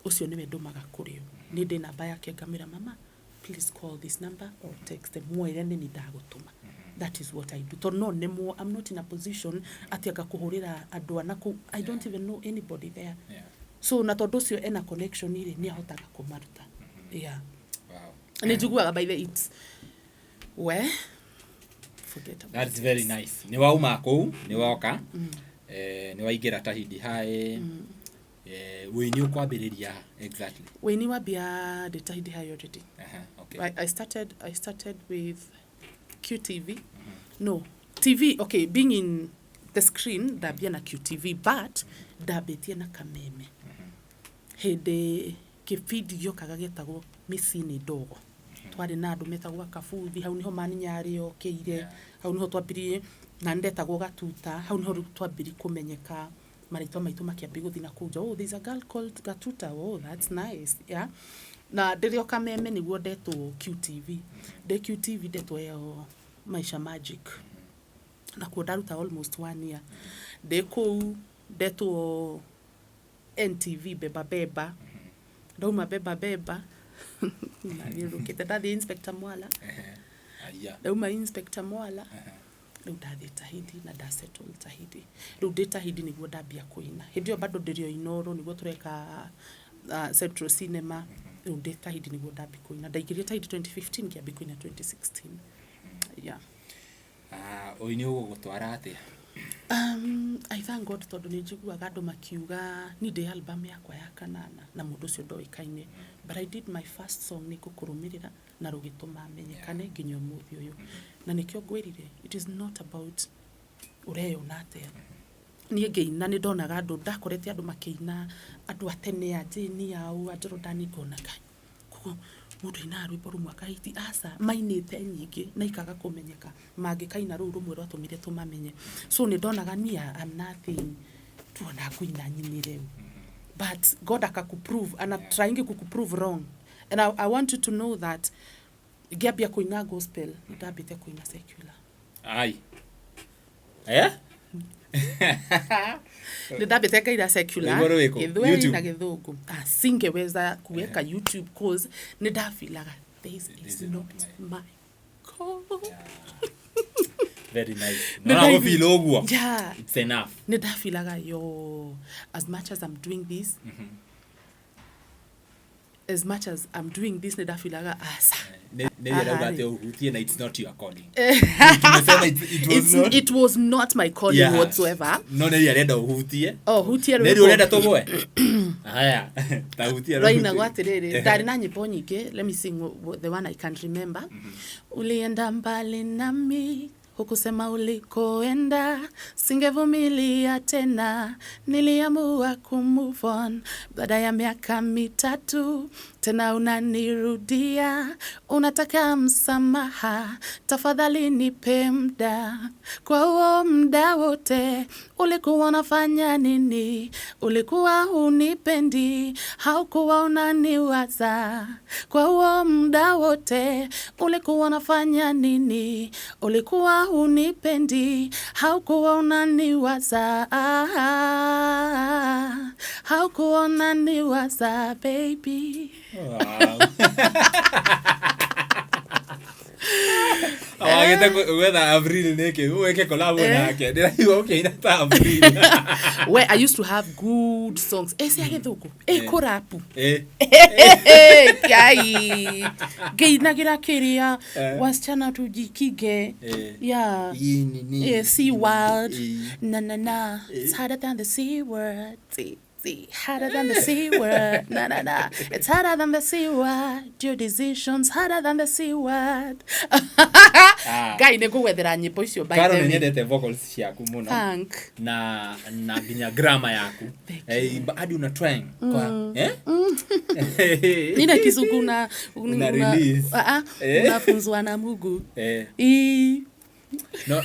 ucio ni we ndumaga kurio ni ndi namba yake ngamira mama please call this number or text them mwire ni ndagutuma. That is what I do. To no nemo I'm not in a position atiaga kuhurira andu anaku I don't even know anybody there. So na tondu cio ena connection ire ni ahotaga kumaruta. Wow. Ni jiguaga by the it's where forget about that's very nice. Ni wauma ku ni waoka ni waigira tahidi hae we knew kwambiriria exactly we ni wabia the tahidi hae already. Okay. I started with QTV. No, TV, okay, being in the screen, dabia na QTV, but dabetia na kameme. Hede kifidi kaga getagwo Missini Dogo. Twari na andu metagwo Kabuthi, hau niho mani nyari okeire, hau niho twambirie na ndetagwo Gatuta, hau niho twambirie kumenyeka marĩtwa maitũ makĩambia gũthiĩ na kũu. Oh, there's a girl called Gatuta. Oh, that's nice. Yeah. Na ndĩrĩ kameme nĩguo ndetwo QTV. De QTV ndetwo yo Maisha Magic. Na kuo ndaruta almost 1 year. De kũu ndetwo NTV Beba. Ndauma Beba. Na nirukite ndathi Inspector Mwaura. Ndauma Inspector Mwaura. Rĩu ndathi Tahidi na ndasettle Tahidi. Rĩu ndĩ Tahidi nĩguo ndambia kũina. Hĩndĩ ĩyo bado ndĩrĩ o Inoro nĩguo tũreka Central Cinema. Rĩu ndĩ Tahidi nĩguo ndambia kũina. Ndaingĩrire Tahidi 2015 ngĩambia kũina 2016. Yeah. Oini ũgũtwara atĩa? I thank God tondũ nĩ njiguaga andũ makiuga ni ndĩ album yakwa ya kanana na mũndũ ũcio ndoĩkaine. But I did my first song nĩ gũkũrũmĩrĩra na rũgĩtũma amenyekane nginya ũmũthĩ ũyũ. Na nĩkĩo ngwĩrire, it is not about ũreyona atĩa. Niĩ ngĩina nĩ ndonaga andũ, ndakorete andũ makĩina, andũ a tene a Jane au a Jordan ngona kai. Koguo mũndũ ina rwĩmbo rũmwe akahiti aca mainĩte nyingĩ na ikaga kũmenyeka. Mangĩkaina rũu rũmwe rwatũmire tũmamenye. So nĩ ndonaga niĩ I'm nothing tuona kuina nyinyi rĩu. But God akakuprove and I'm trying to prove wrong. And I want you to know that ngĩambia kũina gospel, ndambĩte kũina secular. Ai. Eh? Ndambĩte kaira secular. Gĩthweri na Gĩthũngũ. Singeweza kuweka YouTube cause ndafilaga this is not my call. Very nice. No feel ogwo. Yeah. It's enough. Ndafilaga yo as much as I'm doing this. As much as I'm doing this, ndafilaga asa. It's not your calling. It was not my calling whatsoever. No, nĩrĩenda ũhutie. Hutie rũgo. Nĩrĩenda tũgwe. Haya, tahutia rũgo. Raina gwatirĩrĩ, ndarĩ na nyĩmbo nyingĩ. Let me sing the one I can't remember. Ulienda mbali nami, hukusema ulikoenda, singevumilia tena, niliamua kumove on. Baada ya miaka 3 tena unanirudia, unataka msamaha, tafadhali nipe muda. Kwa huo muda wote ulikuwa unafanya nini? Ulikuwa unipendi, haukuwa unaniwaza. Kwa huo muda wote ulikuwa unafanya nini? Ulikuwa unipendi, haukuwa unaniwaza. Haukuwa unaniwaza, baby. Wow. Whether Avril neke uweke collab nake ndiraigua ukiina ta Avril. Where I used to have good songs. Ese agithuku kurapu. Kai geinagira kiria wasichana tujikige. Yeah. Sea world. Na. It's harder than the sea word. Harder than the sea word. Na. It's harder than the sea word. Your decisions harder than the sea word. Guy nego wethera nyimbo icio by the way. Karo nyendete vocals ciaku muno. Thank. Na nginya grammar yaku. Hadi una trying kwa Nina Kizungu una release. Unafunzwa na Mungu. No,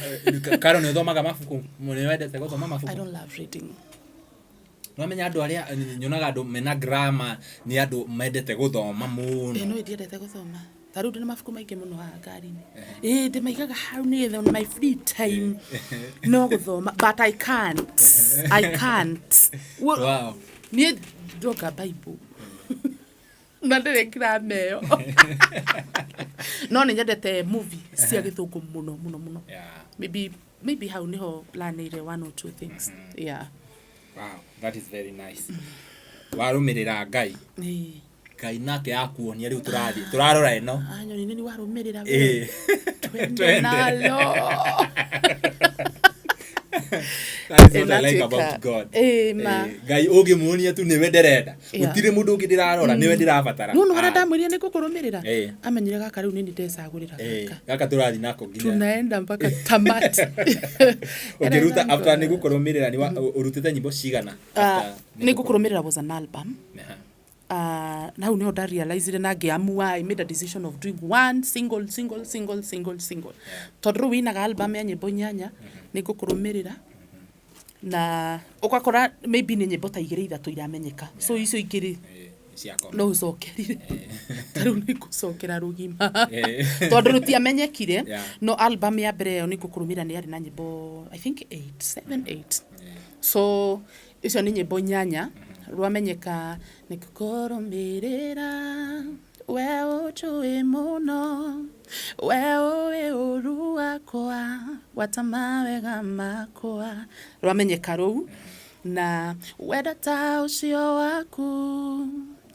Karo nĩ thomaga mabuku. Nĩwendete gũthoma mabuku? I don't love reading. Nwamenya andũ arĩa nyonaga andũ mena grammar nĩ andũ mendete gũthoma mũno. No ndiendete gũthoma. Tarĩu ndĩ na mabuku maingĩ mũno haha ngari-inĩ. Ndĩmaigaga hau nĩgetha on my free time no gũthoma, but I can't. Wow. Niĩ ndoka Bible. Na ndĩrĩ grammar ĩyo. No nĩ nyendete movie cia Gĩthũngũ mũno. Yeah. Maybe hau niho planĩire 1 or 2 things. Yeah. Wow, that is very nice. Warũmĩrĩra Ngai. Ngai nake akuonia rĩu turarora ĩno. Nyoni nĩ warũmĩrĩra we. Twende nalo. That is what I like about God. Ngai ũngĩmuonia tu nĩwe nderenda. Gũtirĩ mũndũ ũngĩ ndĩrarora nĩwe ndĩrabatara. No hara ndamwĩria nĩ kũkũrũmĩrĩra. Amenyire gaka rĩu nĩ ndĩcagũrĩra gaka. Gaka tũrathi nako nginya. Tunaenda mpaka tamati. Ũkĩruta after nĩ gũkũrũmĩrĩra ni ũrutĩte nyimbo cigana? Nĩ gũkũrũmĩrĩra was an album. Now no that realize na ngiamua I made a decision of doing one single. Tondũ winaga album ya nyimbo nyanya nĩ gũkũrũmĩrĩra na ukakora maybe nĩ nyimbo ta igĩrĩ ithatũ iramenyeka. So icio igĩrĩ no ucokerire. Tarũ nĩ gũcokera rũgima. Tondũ rũtiamenyekire. No album ya mbere nĩ gũkũrũmĩrĩra nĩ yarĩ na nyimbo I think 8. So icio nĩ nyimbo nyanya rwamenyeka nĩ gũkũrũmĩrĩra we ũnjũĩ mũno we ũĩ ũru wakwa wata mawega makwa rwamenyeka rũu na wenda ta ũcio waku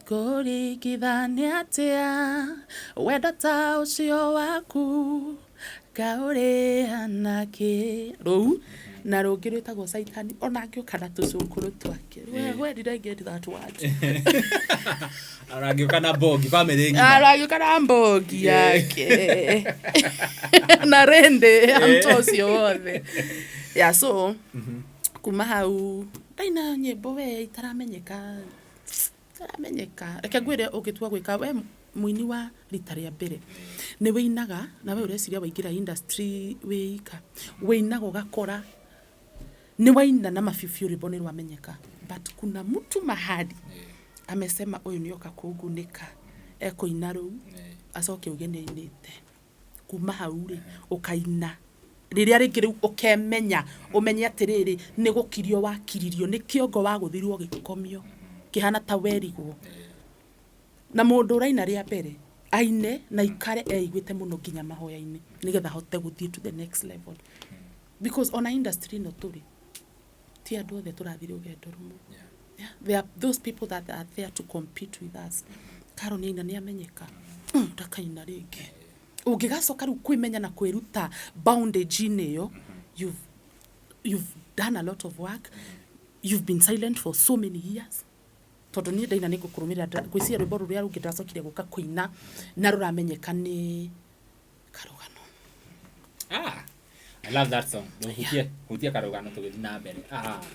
kũringithania atĩa wenda ta ũcio waku kaũrĩhana kĩ rũu na rũngĩ rwĩtagwo Saitani ona ngĩũka na tũcũngũrũ twake where did I get that word aragĩũka na mbogi family ngima aragĩũka na mbogi yake na rende amtocio wothe so kuma hau ndaina nyĩmbo we itaramenyeka reke ngwĩre ũngĩtua gwĩka we mũini wa rita rĩa mbere nĩ wĩinaga na we ũreciria waingĩra industry wĩika wĩinaga ũgakora ni waina na mafifi rwimbo ni rwamenyeka but kuna mtu mahali amesema uyu ni oka kugunĩka ekoina rũu acoke ugeneinĩte kuma hau ri ukaina riria ringi riu ukemenya umenye atiriri ni gukirio wakiririo ni kiongo wa guthirwo gikomio kihana ta werigwo na mundu uraina ria mbere aine na ikare eigwite muno nginya mahoya-ini nigetha hote guthie to the next level because on industry no turi ti andu othe turathire ugendo rumwe there are those people that are there to compete with us Karo ina ni amenyeka ndakaina ringi ungigacoka riu kwimenya na kwiruta boundage ineyo you've done a lot of work you've been silent for so many years tondu ni ndaina ni gukurumira gwiciria rwimbo ruria rungi ndacokire guka kuina na ruramenyeka ni karugano I love that song. Hutia karugano tugithi na mbere.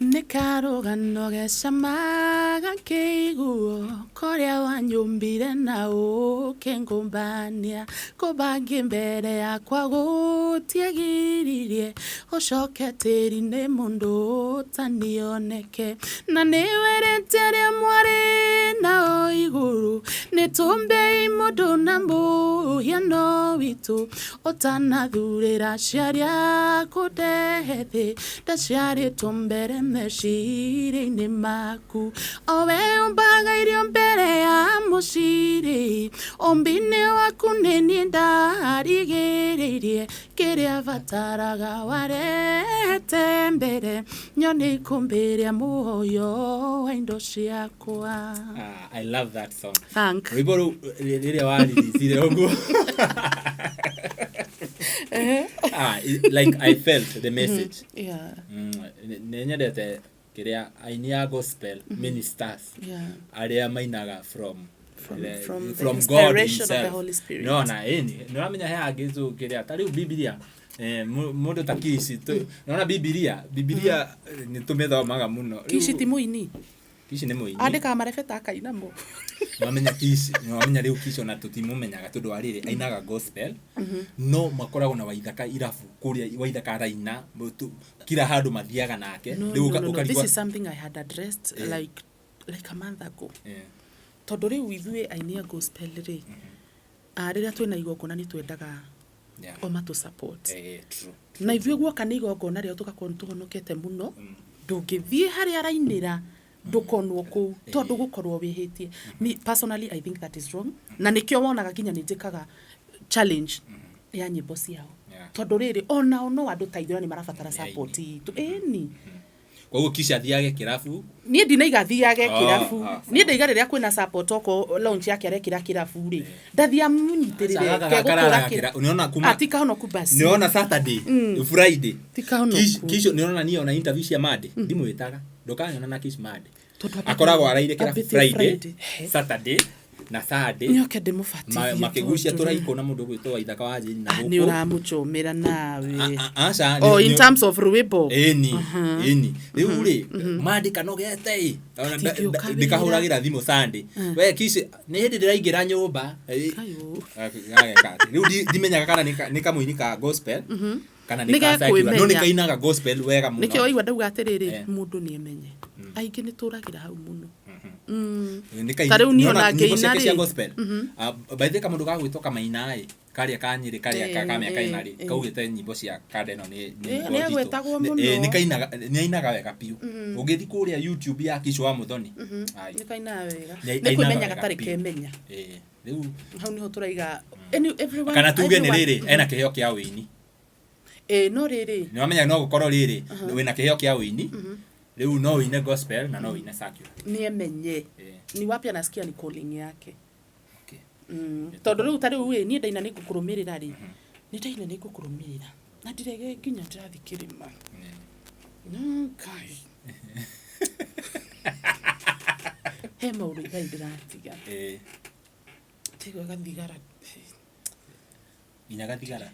Ni karugano gecamaga kĩiguo koria wanyumbire na ũkĩngũmbania kũbangi mbere yakwa gũtiagiririe ũcoke tĩri-inĩ mũndũ ũtanioneke na nĩwĩrĩte rĩa mwarĩ na igũrũ nĩtũmbei mũndũ na mũhiano witũ ũtanathurĩra ciaria kudethi daciari tombere meshiri maku owe umbaga irio mbere ya mushiri ombine waku nini ndarigiririe kiria vataraga warete mbere nyoni kumbiria muoyo wa indo ciakwa. I love that song. Thank. Riboro riria waririire oguo. Like I felt the message. Nenyedete kiria ainia gospel ministers aria mainaga from God himself. Of the Holy Spirit. No amenya he agizu kiria tari Biblia mundu takishi naona Biblia ni tumethomaga muno kishi timuini kishi ni muini andika marefeta akaina mo wamenya riu kishi ona tutimumenyaga tondu arire ainaga gospel no makoragwo na waithaka irabu kuria waithaka raina kila handu mathiaga nake this is something I had addressed like a month ago tondu riu ithuĩ ainia gospel ri riria twina igongona ni twendaga oma to support na ithuĩ guoka ni igongona rio tugakorwo tuhonokete muno ndũngĩthie haria arainĩra ndukonwo kuu tondu gukorwo wihitie. Me personally I think that is wrong na nikio wonaga kinya ni njikaga challenge ya nyimbo ciao tondu riri ona no andu taithura ni marabatara support itu eni Koguo kisha thiage kirabu niä ndinaiga thiage kirabu niä ndaiga rä rä a kwä na support oko launch yake arekira kirabu rä ndathia munyitä rä re atikahonoku basi niona Saturday Friday kisho niona niyo na interview cia Monday ndimwitaga ndokanyona na kiss Monday akoragwo araire kirabu Friday Saturday na Saturday nyoke ndimufatie makigucia turaiko na mundu gwitwa Ithaka wa Njeri na guku ni uramuchomera nawe aca in terms of rwimbo eni riu ri Monday kanogete ndikahuragira thimu Sunday we kishi ni hindi ndiraingira nyumba riu ndimenyaga kana ni kamuini ka gospel kana ni ka no ni kainaga gospel wega muno nikio igwa ndauga atiriri mundu ni emenye aingi ni turagira hau muno tariu ni ona ngeina ri gospel baithe kama nduga gwitwa kama inai karia kanyiri karia kakamya kainari kaugite nyimbo cia kadeno ni gwetagwo muno ni kainaga ni ainaga wega piu ungithi kuria YouTube ya Kishwa Muthoni ni kaina wega ni kwimenya gatari kemenya riu hau niho turaiga everyone kana tuge ni riri ena kiheo kia wini no riri ni wamenya no gukorwo riri wina kiheo kia wini riu no wine gospel na no wine secular ni emenye ni wapi anasikia ni calling yake tondu riu tari we ni ndaina ni gukurumirira ri ni ndaina ni gukurumirira na ndirege nginya ndirathikirima kai he maundu ngai ndiratiga tigo gathigara nginya gathigara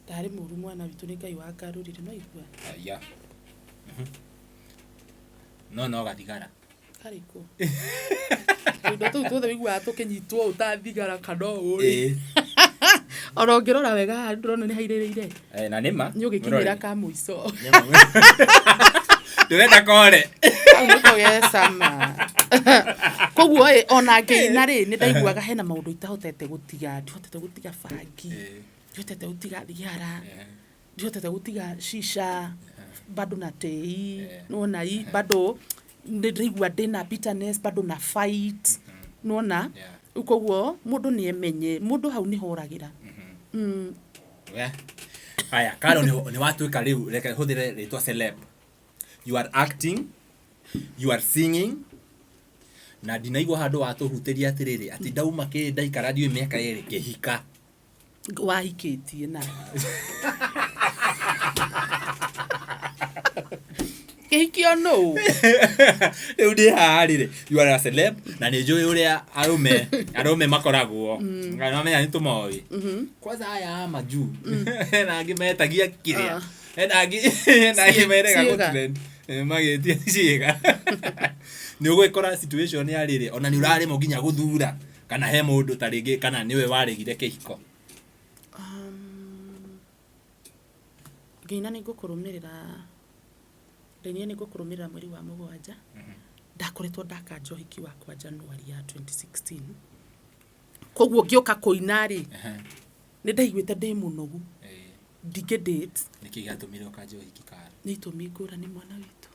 ndari muru mwana witu ni ngai wa ngarurire no igua ya no gathigara kariko ndo tu tuothe wigua tukinyitwo utathigara kano uri orongirora wega ndrona ni haiririire na nima nyugikinyira ka muico ndurenda kore niko yesama koguo ona ngeina ri ni ndaiguaga hena maundu itahotete gutiga ndihotete gutiga bangi ndihotete gutiga thiara ndihotete gutiga shisha bado na tei nona hii bado ndirigwa ndina bitterness bado na fight nona ukoguo mundu ni emenye mundu hau ni horagira haya karo ni watuika riu reke huthire ritwa celeb you are acting you are singing na ndinaigua handu watuhutiria atiriri ati ndauma ki ndaikara ndio miaka iri kihika wahikitie na kihikio no riu ndi harire you are a celeb na ni njui uria arume makoragwo ngana menya ni tumoi kwanza haya maju na angi metagia kiria na angi merega go trend magetia ciega ni ugwikora situation ya riri ona ni urari mo nginya guthura kana he mundu taringi kana niwe waregire kihiko ngeina ni gukurumirira ndenia ni gukurumirira mweri wa mugwanja ndakoretwo ndakanja uhiki wakwa January ya 2016 koguo ngioka kuina ri ni ndaiguite ndi munogu ndige date nikigatumire ukanja uhiki kara ni tumingura ni mwana witu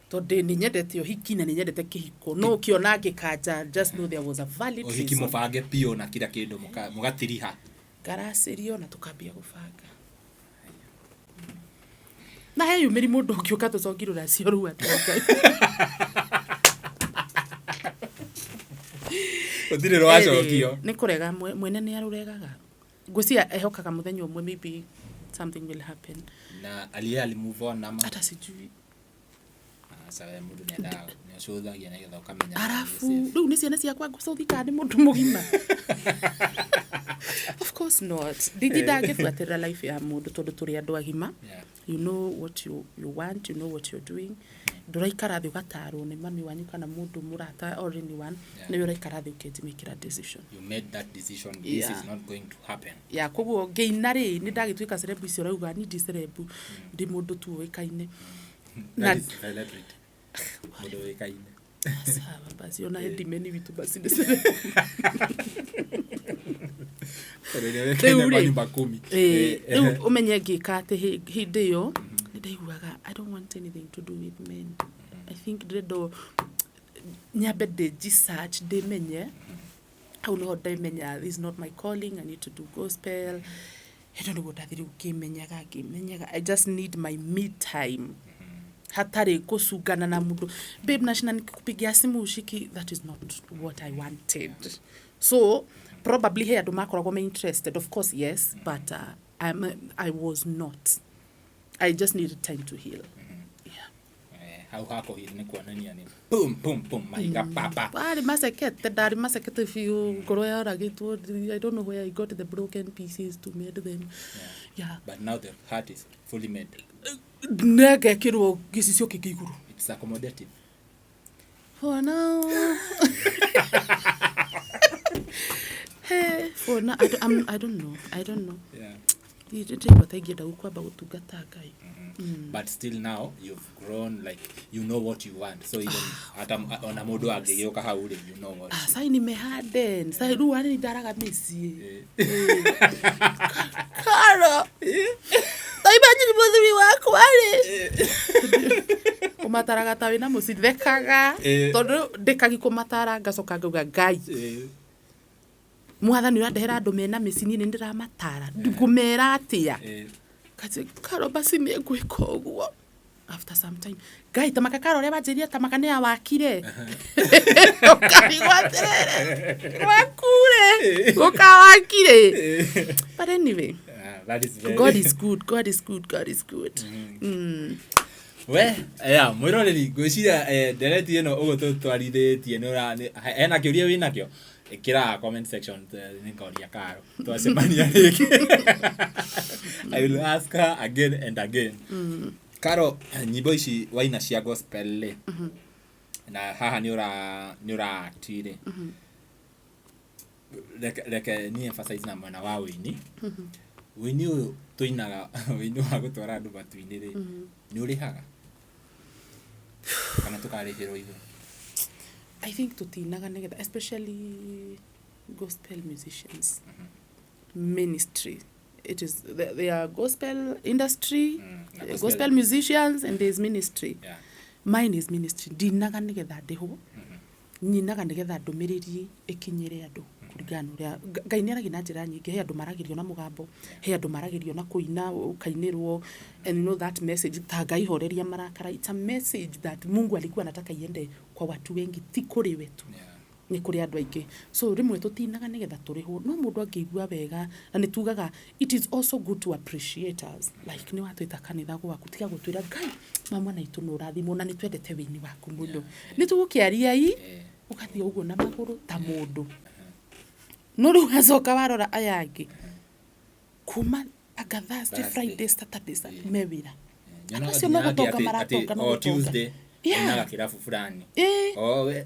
tondu ni nyendete uhiki na ni nyendete kihiko no kiona ngikanja just know there was a valid reason uhiki mubange pio na kila kindu mugatiriha Ndaceirio na tukambia gubanga na heyo meri mundu ukiuka tucongirura cio ru atanga utire rwacokio ni kurega mwene ni aruregaga ngwisia ehokaga muthenya umwe maybe something will happen na ali move on nama hata sijui sawa mundu nenda ni cuthagia na getha ukamenya arafu riu ni ciana ciakwa ngucuthika ni mundu mugima of course not ndingifuatira life ya mundu tondu turi andu agima you know what you want you know what you're doing nduraikara thi ugatarwo ni mami wanyu kana mundu murata or anyone ni uraikara thi ukitimikira decision you made that decision this is not going to happen koguo ngeina ri ni ndagituika celebrity cio rauga ni ndi celebrity ndi mundu tu uikaine na celebrity mundu uikaine sawa basi ona edimeni vitu basi ni riu umenye ngika ati hindi yo ndaiguaga I don't want anything to do with men I think ndindo nyambe research ndimenye au no ndimenya this is not my calling I need to do gospel I don't know what I do kimenyaga I just need my me time hatari kusugana na mundu babe nashina nikupigia simu ushiki that is not what I wanted so probably here do makoragwo me interested of course yes but I was not I just needed time to heal how hako hili ni kuonania ni pum maiga papa bali masekete if you grow out I don't know where I got the broken pieces to made them yeah but now the heart is fully made nege kirwo gicicio kikiguru it's accommodative for now hey for now I don't know yeah but still now you've grown like you know what you want so even hata ona mundu angegeuka haure you know what sai ni meharden sai ru ani ndaraga misi karo tai banyi muthuri wako ari umataraga tawe na mucithekaga tondu ndekagi kumatara ngacoka ngauga ngai mwathani urandehera andu mena micini ni ndiramatara ngumera atia kati karo basi ni ngwika uguo after some time ngai tamaka karo ria banjiria tamaka ni awakire ukarigwatere wakure ukawakire but anyway that is very God is good we mwiroreri gwiciria dereti ino ugo twarithitie ni ena kiuria wina kio ikira comment section ni kauria karo twacemania riki I will ask her again and again karo nyimbo ici waina cia gospel na haha ni ura Hatire like ni emphasize na mwana wa wini wini uyu tuinaga wini wa gutwara andu matuini ri ni urihaga kana tukarihirwo ithu I think tutinaga negetha especially gospel musicians ministry it is they are gospel industry gospel musicians and there's ministry mine is ministry dinaga negetha ndeho nyinaga negetha ndumiriri ikinyire andu kuringana uria ngai ni aragi na njira nyingi he andu maragirio na mugambo he andu maragirio na kuina ukainirwo and you know that message ta ngai horeria marakara it's a message that Mungu alikuwa anataka iende kwa watu wengi ti kuri wetu ni kuri andu aingi so rimwe tutinaga negetha turiho no mundu angigua wega na nitugaga it is also good to appreciate us like ni watu itakanitha gwaku tiga gutwira ngai mama na itu no rathimo na nitwendete wini waku mundu nitugukiaria ukathie uguo na maguru ta mundu no ru hazoka warora ayangi kuma Thursday Friday Saturday mewira acio no gutoka maratoka no Tuesday na kirafu fulani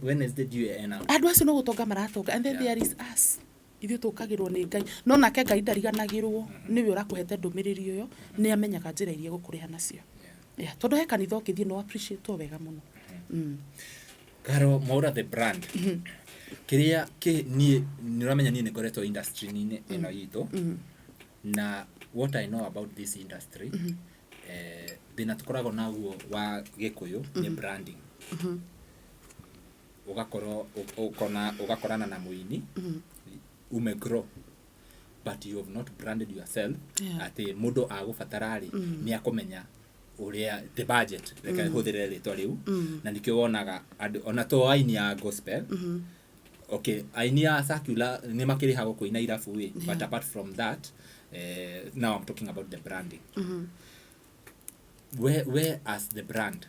Wednesday due andu acio no gutoka maratoka and then there is us ithu tukagirwo ni ngai no nake ngai ndariganagirwo niwe urakuhete ndumiriri uyo ni amenyaga njira iria gukuriha nacio tondu he kanitha ukithie no appreciate wega muno karo Mwaura the brand kiria ni uramenya ni ngoretwo industry ni ino yitu na what I know about this industry thina tukoragwo naguo wa gikuyu ni branding ugakorana na muini umegrow but you have not branded yourself ati mundu agubatarari ni akumenya uria the budget like huthire ritwa riu na nikio wonaga ona to aini ya gospel okay aini ya secular ni makirihago kuina irafu we but apart from that now I'm talking about the branding where as the brand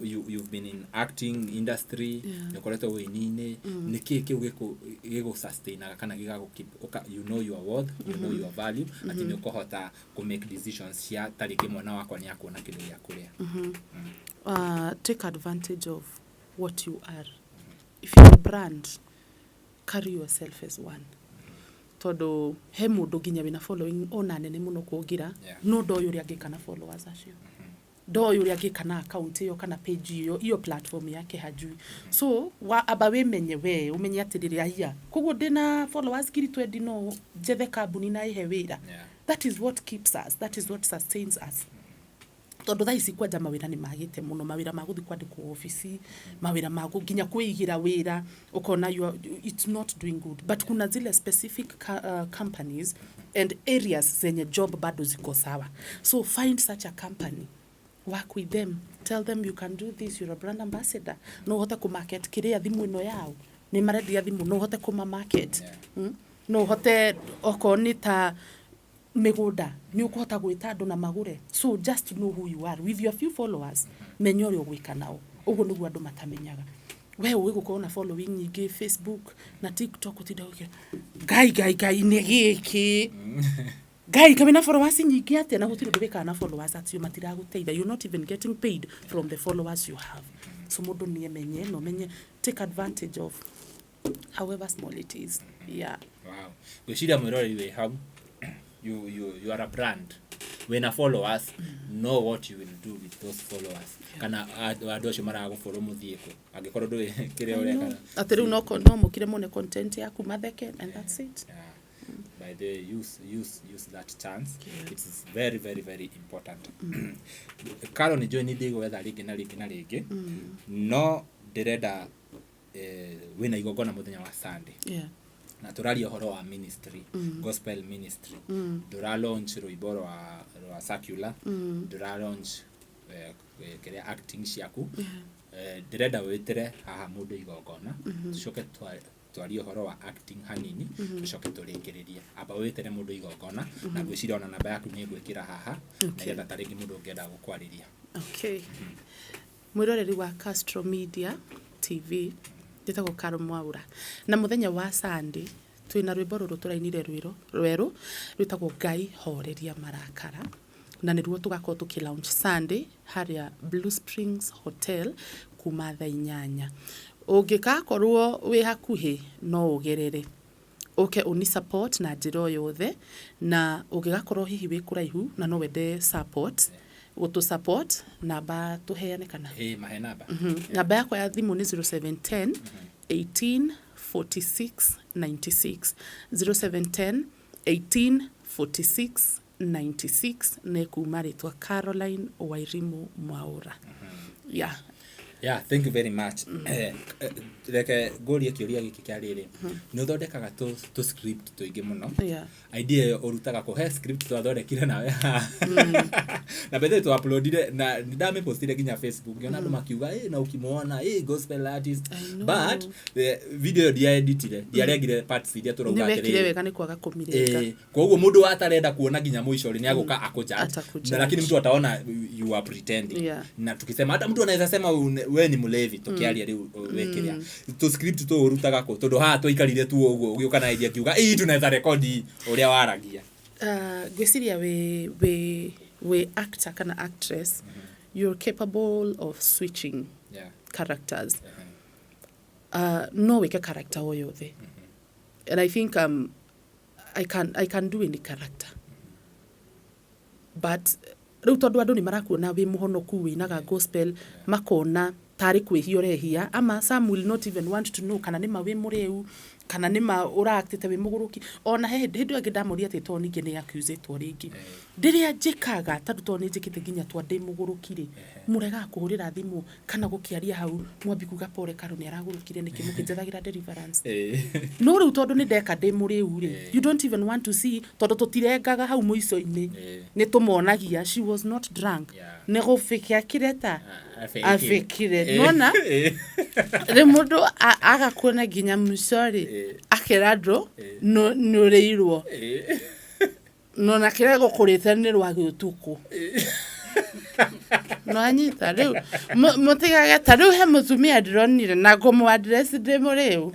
you've been in acting industry ukoretwo wini niki kiu gigo sustain kana gigago keep you know your worth you know your value ati ni ukohota to make decisions cia tariki mwana wako ni akuona kindu ya kuria take advantage of what you are if you're a brand carry yourself as one todo he mundu ginya wina following ona nene muno kugira no do yuri agikana followers acio do yuri agikana account yo kana page yo platform yake hajui so aba we menye we umenye atiriri ahia kugo ndina followers giri 20 no jethe kambuni na ihe wira that is what keeps us that is what sustains us tondu thaici kwanja mawira ni magite muno mawira maguthi kwandikwo office mawira magu ginya kuigira wira ukona it's not doing good but kuna zile specific companies and areas zenye job bado ziko sawa so find such a company work with them, tell them you can do this, you're a brand ambassador, no hote ku market kiria thimu ino yao ni marendia thimu, no hote ku market, no hote okonita megunda ni ukuhota gwita andu na magure. So just to know who you are with your few followers, menya uria gwika nao, uguo niguo andu matamenyaga. Wewe ugukorwo na following nyingi Facebook na TikTok utinda ukia gai ni giki gai kama na followers nyingi atia na gutiri ndubika na followers atiu matira guteitha, you're not even getting paid from the followers you have. So mundu ni emenye no menye take advantage of however small it is. Yeah. Wow. Gwiciria mwirori we how you are a brand. When a followers know what you will do with those followers. Kana andu acio marago follow muthieko angikorwo ndu kire ore kana ati riu no mukire mone content yaku matheke and that's it. Yeah. By the use that chance. Yes. It is very very very important. Karo ni join ndigo wetha ringi na ringi no direda wina igogona muthenya wa Sunday. Yeah. Na turaria horo wa ministry, gospel ministry. Dura launch roiboro wa circular. Dura launch kere acting ciaku. Direda wetere haha mundu igogona. Tucoke twaria horo wa acting hanini, tucoke turingiriria. Aba wetere mundu igogona na gwiciria ona namba yaku ni gwikira haha na yenda taringi mundu ungenda gukwariria. Okay. Mwiroreri wa Castro Media TV ndetagwo Karo Mwaura na muthenya wa Sunday twina rwimbo ruru turainire rweru rwitagwo Ngai horeria marakara na niruo tugakorwo tukilaunch Sunday haria Blue Springs Hotel kuma thaa 8. Ungikakorwo wi hakuhi no ugerere uke uni support na njiro yothe, na ungigakorwo hihi wi kuraihu na no wende support to support namba tuheane kana mahe namba namba yakwa ya thimu ni 0710 18 46 96 0710 18 46 96 ne kuma ritwa Caroline Wairimu Mwaura. Yeah, thank you very much. Like goria kioria giki kiarire. No thondekaga to script to ige muno. Yeah. Idea orutaga ko he script to thondekire nawe. Na bethe to upload na ndame postire ginya Facebook. Yona andu makiuga na ukimwona gospel artist. But the video dia editire. Dia regire parts iria turauga atiriri. Ni wega ni kwaga kumireka. Koguo mundu atarenda kuona ginya muico ni aguka akujaji. Na lakini mtu ataona you are pretending. Yeah. Na tukisema hata mtu anaweza sema we ni mulevi tukiaria riu wekiria to script to urutaga ko tondu ha to ikarire tu uguo ugiuka na idea kiuga tunaweza record uria waragia. Gwiciria we actor kana actress, you're capable of switching characters. No weke character o yothe. And I think I can do any character. But riu tondu andu ni marakuona wi muhonoku winaga gospel makona tari kwihia urehia ama some will not even want to know kana nima wi mureu kana nima uraactite wi muguruki ona hindu age ndamuria ati to ninge ni accused ringi ndiria njikaga tondu to ni njikite ginya twa ndi mugurukire murega kuhurira thimu kana gukiaria hau mwambi kuga pore Karo ni aragurukire niki mukinjethagira deliverance no riu tondu ni ndeka ndi mureu ri you don't even want to see tondu tutirengaga hau muico-ini ni tumonagia she was not drunk ne gufikia kireta afikire nona le mundu agakuona ginya musori akirado no reirwo nona kirego kurite ni rwa gutuku no anyita riu mutigaga tariu he mutumia ndironire na gomu address de mureu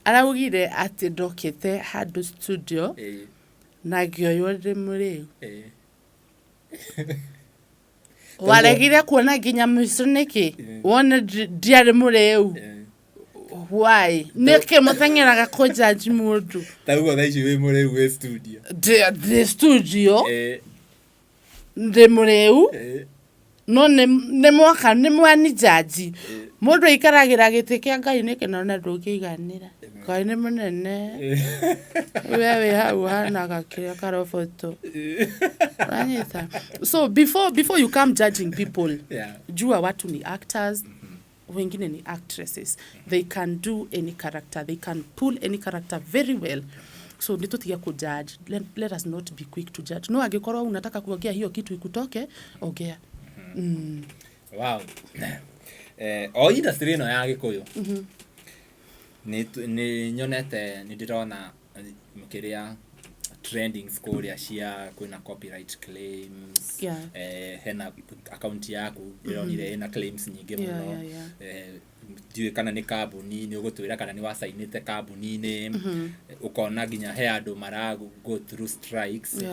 araugire ati ndokite handu studio na gioyo de mureu waregire kuona ginya musoneki wona diare mureu why neke muthengeraga ko judge mundu taguo thaici wi mureu we studio the studio de mureu no ne mwaka ne mwani judge mundu ikaragira gite kia Ngai neke na ndukiganira Ngai ne munene wewe hau hana gakiria Karo photo ranyita. So before you come judging people, jua watu ni actors, wengine ni actresses. They can do any character, they can pull any character very well. So nitutia ku judge, let us not be quick to judge. No agikorwa unataka kuongea hiyo kitu ikutoke ongea. Wow. O industry no ya Gikuyu. Ni nyonete ni ndirona mukiria trending score ya cia kuna copyright claims. Hena account yaku ironire ina claims nyingi muno. Ndiwe kana ni kambuni ni ugutwira kana ni wasainite kambuni ni ukona ginya he andu marago go through strikes.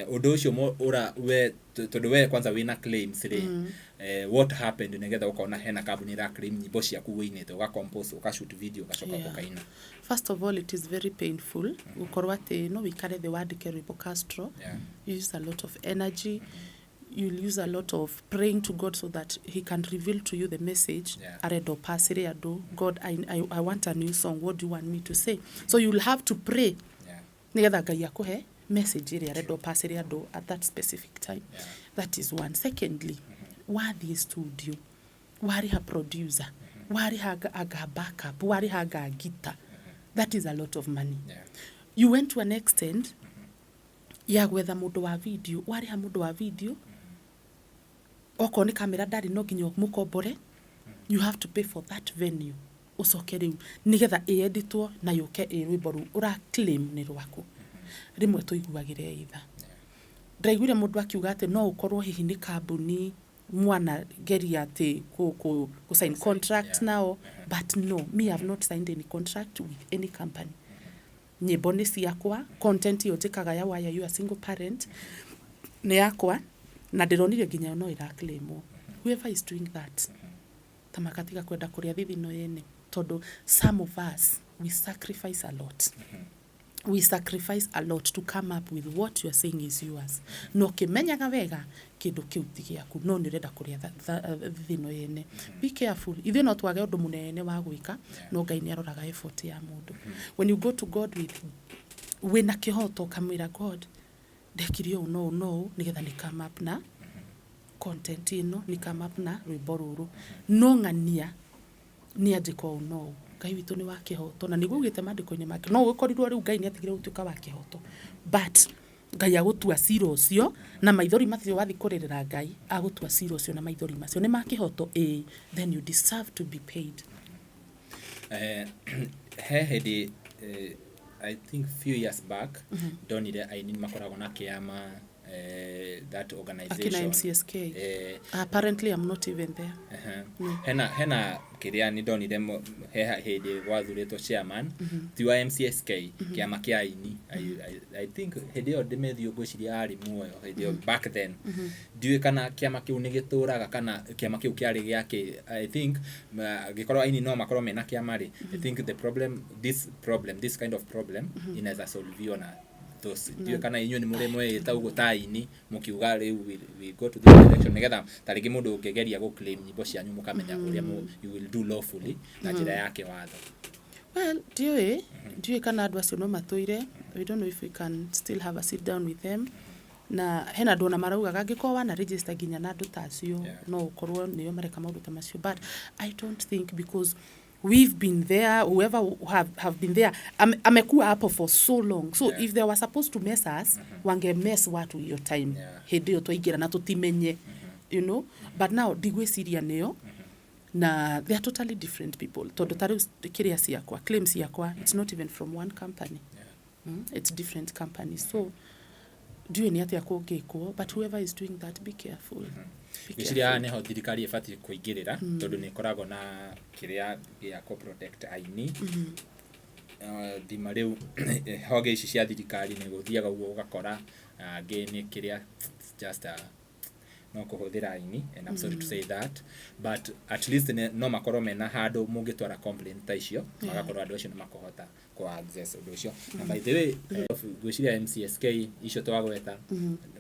Undu ucio ura we tondu we kwanza wina claims ri what happened nigetha ukona hena kambuni ra claim nyimbo ciaku winite uga compose uka shoot video ugacoka ukaina. First of all, it is very painful. Ukorwa ati no wikare the word Keribo Castro. You use a lot of energy. You'll use a lot of praying to God so that he can reveal to you the message. Aredo pasire ado, God, I want a new song. What do you want me to say? So you'll have to pray. Nigetha Ngai akuhe message ire aredo pasire ado at that specific time. That is one. Secondly, wathi studio, wari ha producer, wari ha aga backup, wari ha aga guitar. That is a lot of money. You went to an extent ya gwetha mundu wa video, wari ha mundu wa video. Oko ni kamera ndari no nginya mukombore. You have to pay for that venue. Ucoke riu nigetha editwo na yuke rwimbo ru ura claim ni rwaku. Rimwe tuiguagire either. Ndaiguire mundu akiuga ati no ukorwo hihi ni kambuni mwana geria ati ku sign contract now, but no, me have not signed any contract with any company. Nyimbo ni ciakwa, content yo njikaga ya why are you a single parent ni yakwa na ndironire ginya no iraklaimwo. Whoever is doing that tamakatiga kwenda kuria thithino yene tondu some of us we sacrifice a lot. We sacrifice a lot to come up with what you are saying is yours. No kimenyaga wega kindu kiu ti giaku no ni renda kuria thithino yene. Be careful. Ithe no twage undu munene wa gwika no Ngai ni aroraga effort ya mundu. When you go to God with wina kihoto kamwira God ndekirio no nigetha ni come up na content ino ni come up na rwimbo ruru no ngania ni ajiko no Ngai witu ni wa kihoto na niguo gite mandiko-ini make no gukorirwo riu Ngai ni atigire gutuika wa kihoto but Ngai agutua cira ucio na maithori macio wathi kuririra Ngai agutua cira ucio na maithori macio ni ma kihoto then you deserve to be paid. I think few years back donire aini makoragwo na kiama that organization Akina MCSK. Apparently I'm not even there. Hena kiria ni donire hedi wathuretwo chairman ti wa MCSK kiama kia aini. I think hedi o demethio gwiciria ari muoyo hedi back then ndiwe kana kiama kiu ni gituraga kana kiama kiu kiari giake. I think gikorwo aini no makorwo mena kiama ri. I think this kind of problem inaweza solve na ndiwe kana inyo ni muri mwe ta ugo taini mukiuga riu we go to this direction nigetha tariki mundu ungegeria go claim nyimbo cia nyu mukamenya uria you will do lawfully na njira yake watho. Well, ndiwe kana andu acio no matuire. We don't know if we can still have a sit down with them. Na hena ndona maraugaga ngiko wana register ginya na andu tacio no ukorwo niyo mareka maundu ta macio, but I don't think because we've been there, whoever have been there, amekuwa hapo for so long. So if they were supposed to mess us, wange mess watu hiyo time. Hedi twaingira na tutimenye, you know. But now, digweciria neo, na they are totally different people. Tondu tari kiria ciakwa, claims ciakwa, it's not even from one company. It's different companies. So, ndiwe ni atia kungikwo, but whoever is doing that, be careful. Giciria neho thirikari ibati kuingirira tondu ni koragwo na kiria ya co protect aini. Thima riu hoge ici cia thirikari ni guthiaga uguo ugakora ni kiria just no kuhuthira aini, and I'm sorry to say that, but at least no makorwo mena handu mungitwara complaint ta icio magakorwo andu acio ni makohota ku access undu ucio. And by the way, gwiciria MCSK icio twagweta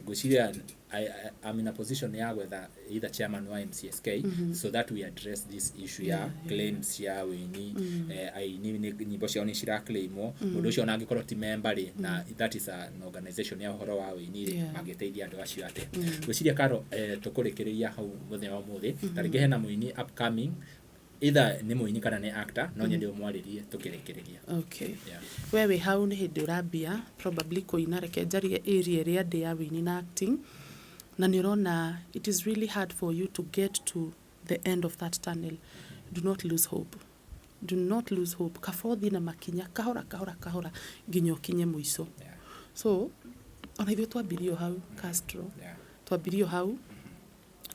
gwiciria I'm in a position ya gwetha either chairman wa MCSK so that we address this issue ya claims ya wini aini nyimbo ciao ni cira claimwo undu ucio na angikorwo ti member ri na that is an organization ya uhoro wa wini ri magiteithia andu acio ate. Gwiciria karo tukurikiria hau muthenya wa muthi tariki hena muini upcoming either ni muini kana ni actor no nyende umwaririe tukirekereria. Okay. Wewe hau ni hindi urambia probably kuina reke njarie area ria ndi ya wini na acting. na nirona it is really hard for you to get to the end of that tunnel. Do not lose hope. Do not lose hope. Kafothi na makinya kahora nginya ukinye muico. So ona ithuĩ twambirio hau Castro. Twambirio hau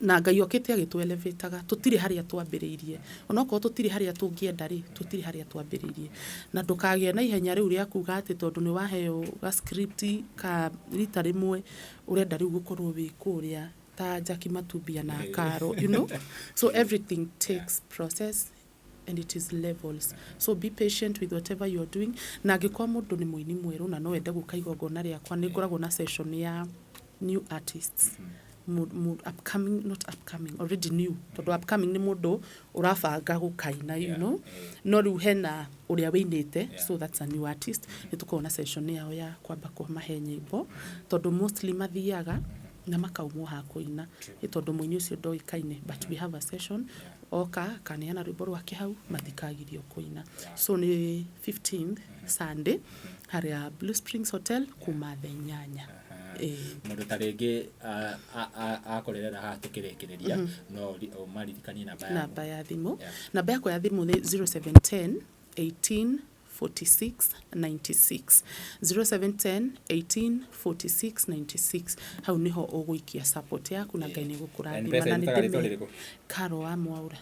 na Ngai okete agitwelevataga tutire haria twambiriirie ona ko tutire haria tungienda ri tutire haria twambiriirie na ndukagie na ihenya riu ria kuga ati tondu ni waheo ga script ka rita rimwe urenda riu gukorwo wi kuria ta Jackie Matubia na Karo, you know. So everything takes process and it is levels. So be patient with whatever you are doing. Na angĩkorwo mũndũ nĩ mũini mwerũ na no ende gũka igongona rĩakwa nĩ ngoragwo na session ya new artists. Upcoming, not upcoming, already new. Tondu upcoming ni mũndũ ũrabanga gũkaina, you know. No rĩu hena ũrĩa wĩinĩte, so that's a new artist. Nĩ tũkorwo na session yao ya kwamba kũmahe nyĩmbo. Tondu mostly mathiaga na makaumwo ha kũina. Tondu mũini ũcio ndoĩkaine, but we have a session. Oka kaneana rwĩmbo rwake hau mathikagirio kũina. So ni 15th Sunday haria Blue Springs Hotel kuma thenyanya. Mundu tarenge akorera ha tukirekereria no maririkanie namba ya thimu. Namba yako ya thimu ni 0710 18 46 96 0710 18 46 96. Hau niho uguikia support yaku na Ngai ni gukurathima na ni Karo wa Mwaura.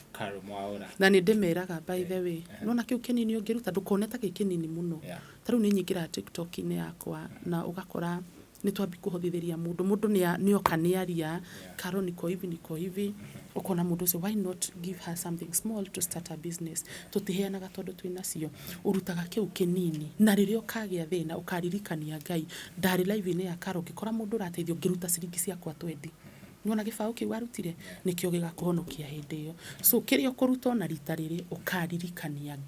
Na ni ndemeraga by the way nona kiu kinini ungiruta ndukoneta kinini muno. Taru ni nyingira TikTok ni yakwa na ugakora ni twambi kuhothithiria mundu ni oka ni aria Karo niko hivi ukona mundu ucio why not give her something small to start a business tutiheanaga tondu twinacio urutaga kiu kinini na ririo kagia thina ukaririkania Ngai ndari live ni ya Karo ngikora mundu rateithio ngiruta ciringi ciakwa 20 niona gibao kiu warutire nikio gigakuhonokia hindi iyo so kirio kuruta na rita riri ukaririkania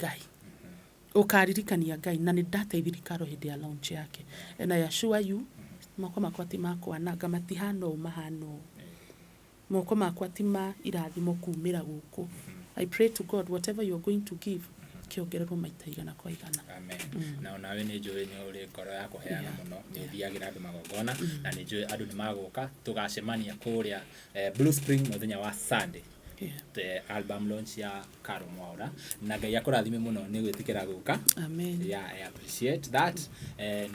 Ngai na ni ndateithiri Karo hindi ya launch yake and I assure you moko makwa ti makwa na ngamatihano mahano moko makwa ti ma irathimo kumira guku. I pray to God whatever you are going to give kiongererwo maita igana kwa igana. Amen. Na onawe ni njui ni uri ngoro ya kuheana muno ni uthiagira andu magongona na ni njui andu ni maguka tugacemania kuria Blue Spring muthenya wa Sunday. The album launch ya Karo Mwaura na Ngai akurathime muno ni gwitikira guka. Amen. Yeah, I appreciate that.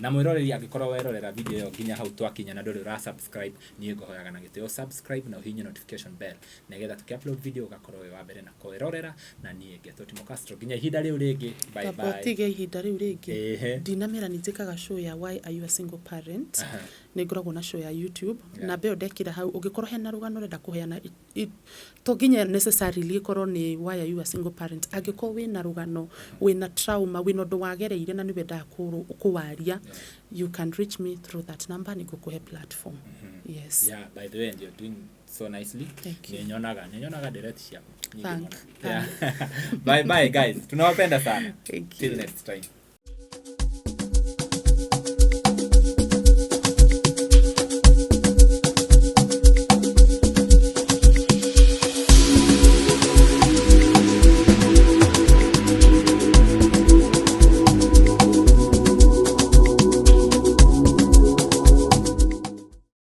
Na mwiroreri angikorwo werorera video yo nginya hau twakinya na nduri ra subscribe ni ngohoyaga na gitio subscribe na uhinye notification bell negetha tukiupload video ugakorwo we wa mbere na kuwerorera na nie Ngetotimo Castro nginya ihinda riu ringi bye bye. Tapotige ihinda riu ringi dinamira nitikaga show ya why are you a single parent ni ngoragwo na show ya YouTube na beo ndekira hau ungikorwo hena rugano renda kuheana to nginya necessarily ikorwo ni why are you a single parent angiko wina rugano wina trauma wina ndu wagereire na niwe ndakuwaria you can reach me through that number ni gukuhe platform. Yes. Yeah, by the way you're doing so nicely. Ninyonaga direct cia. Thank. Yeah. Bye bye guys. Tunawapenda sana. Thank you. Till next time.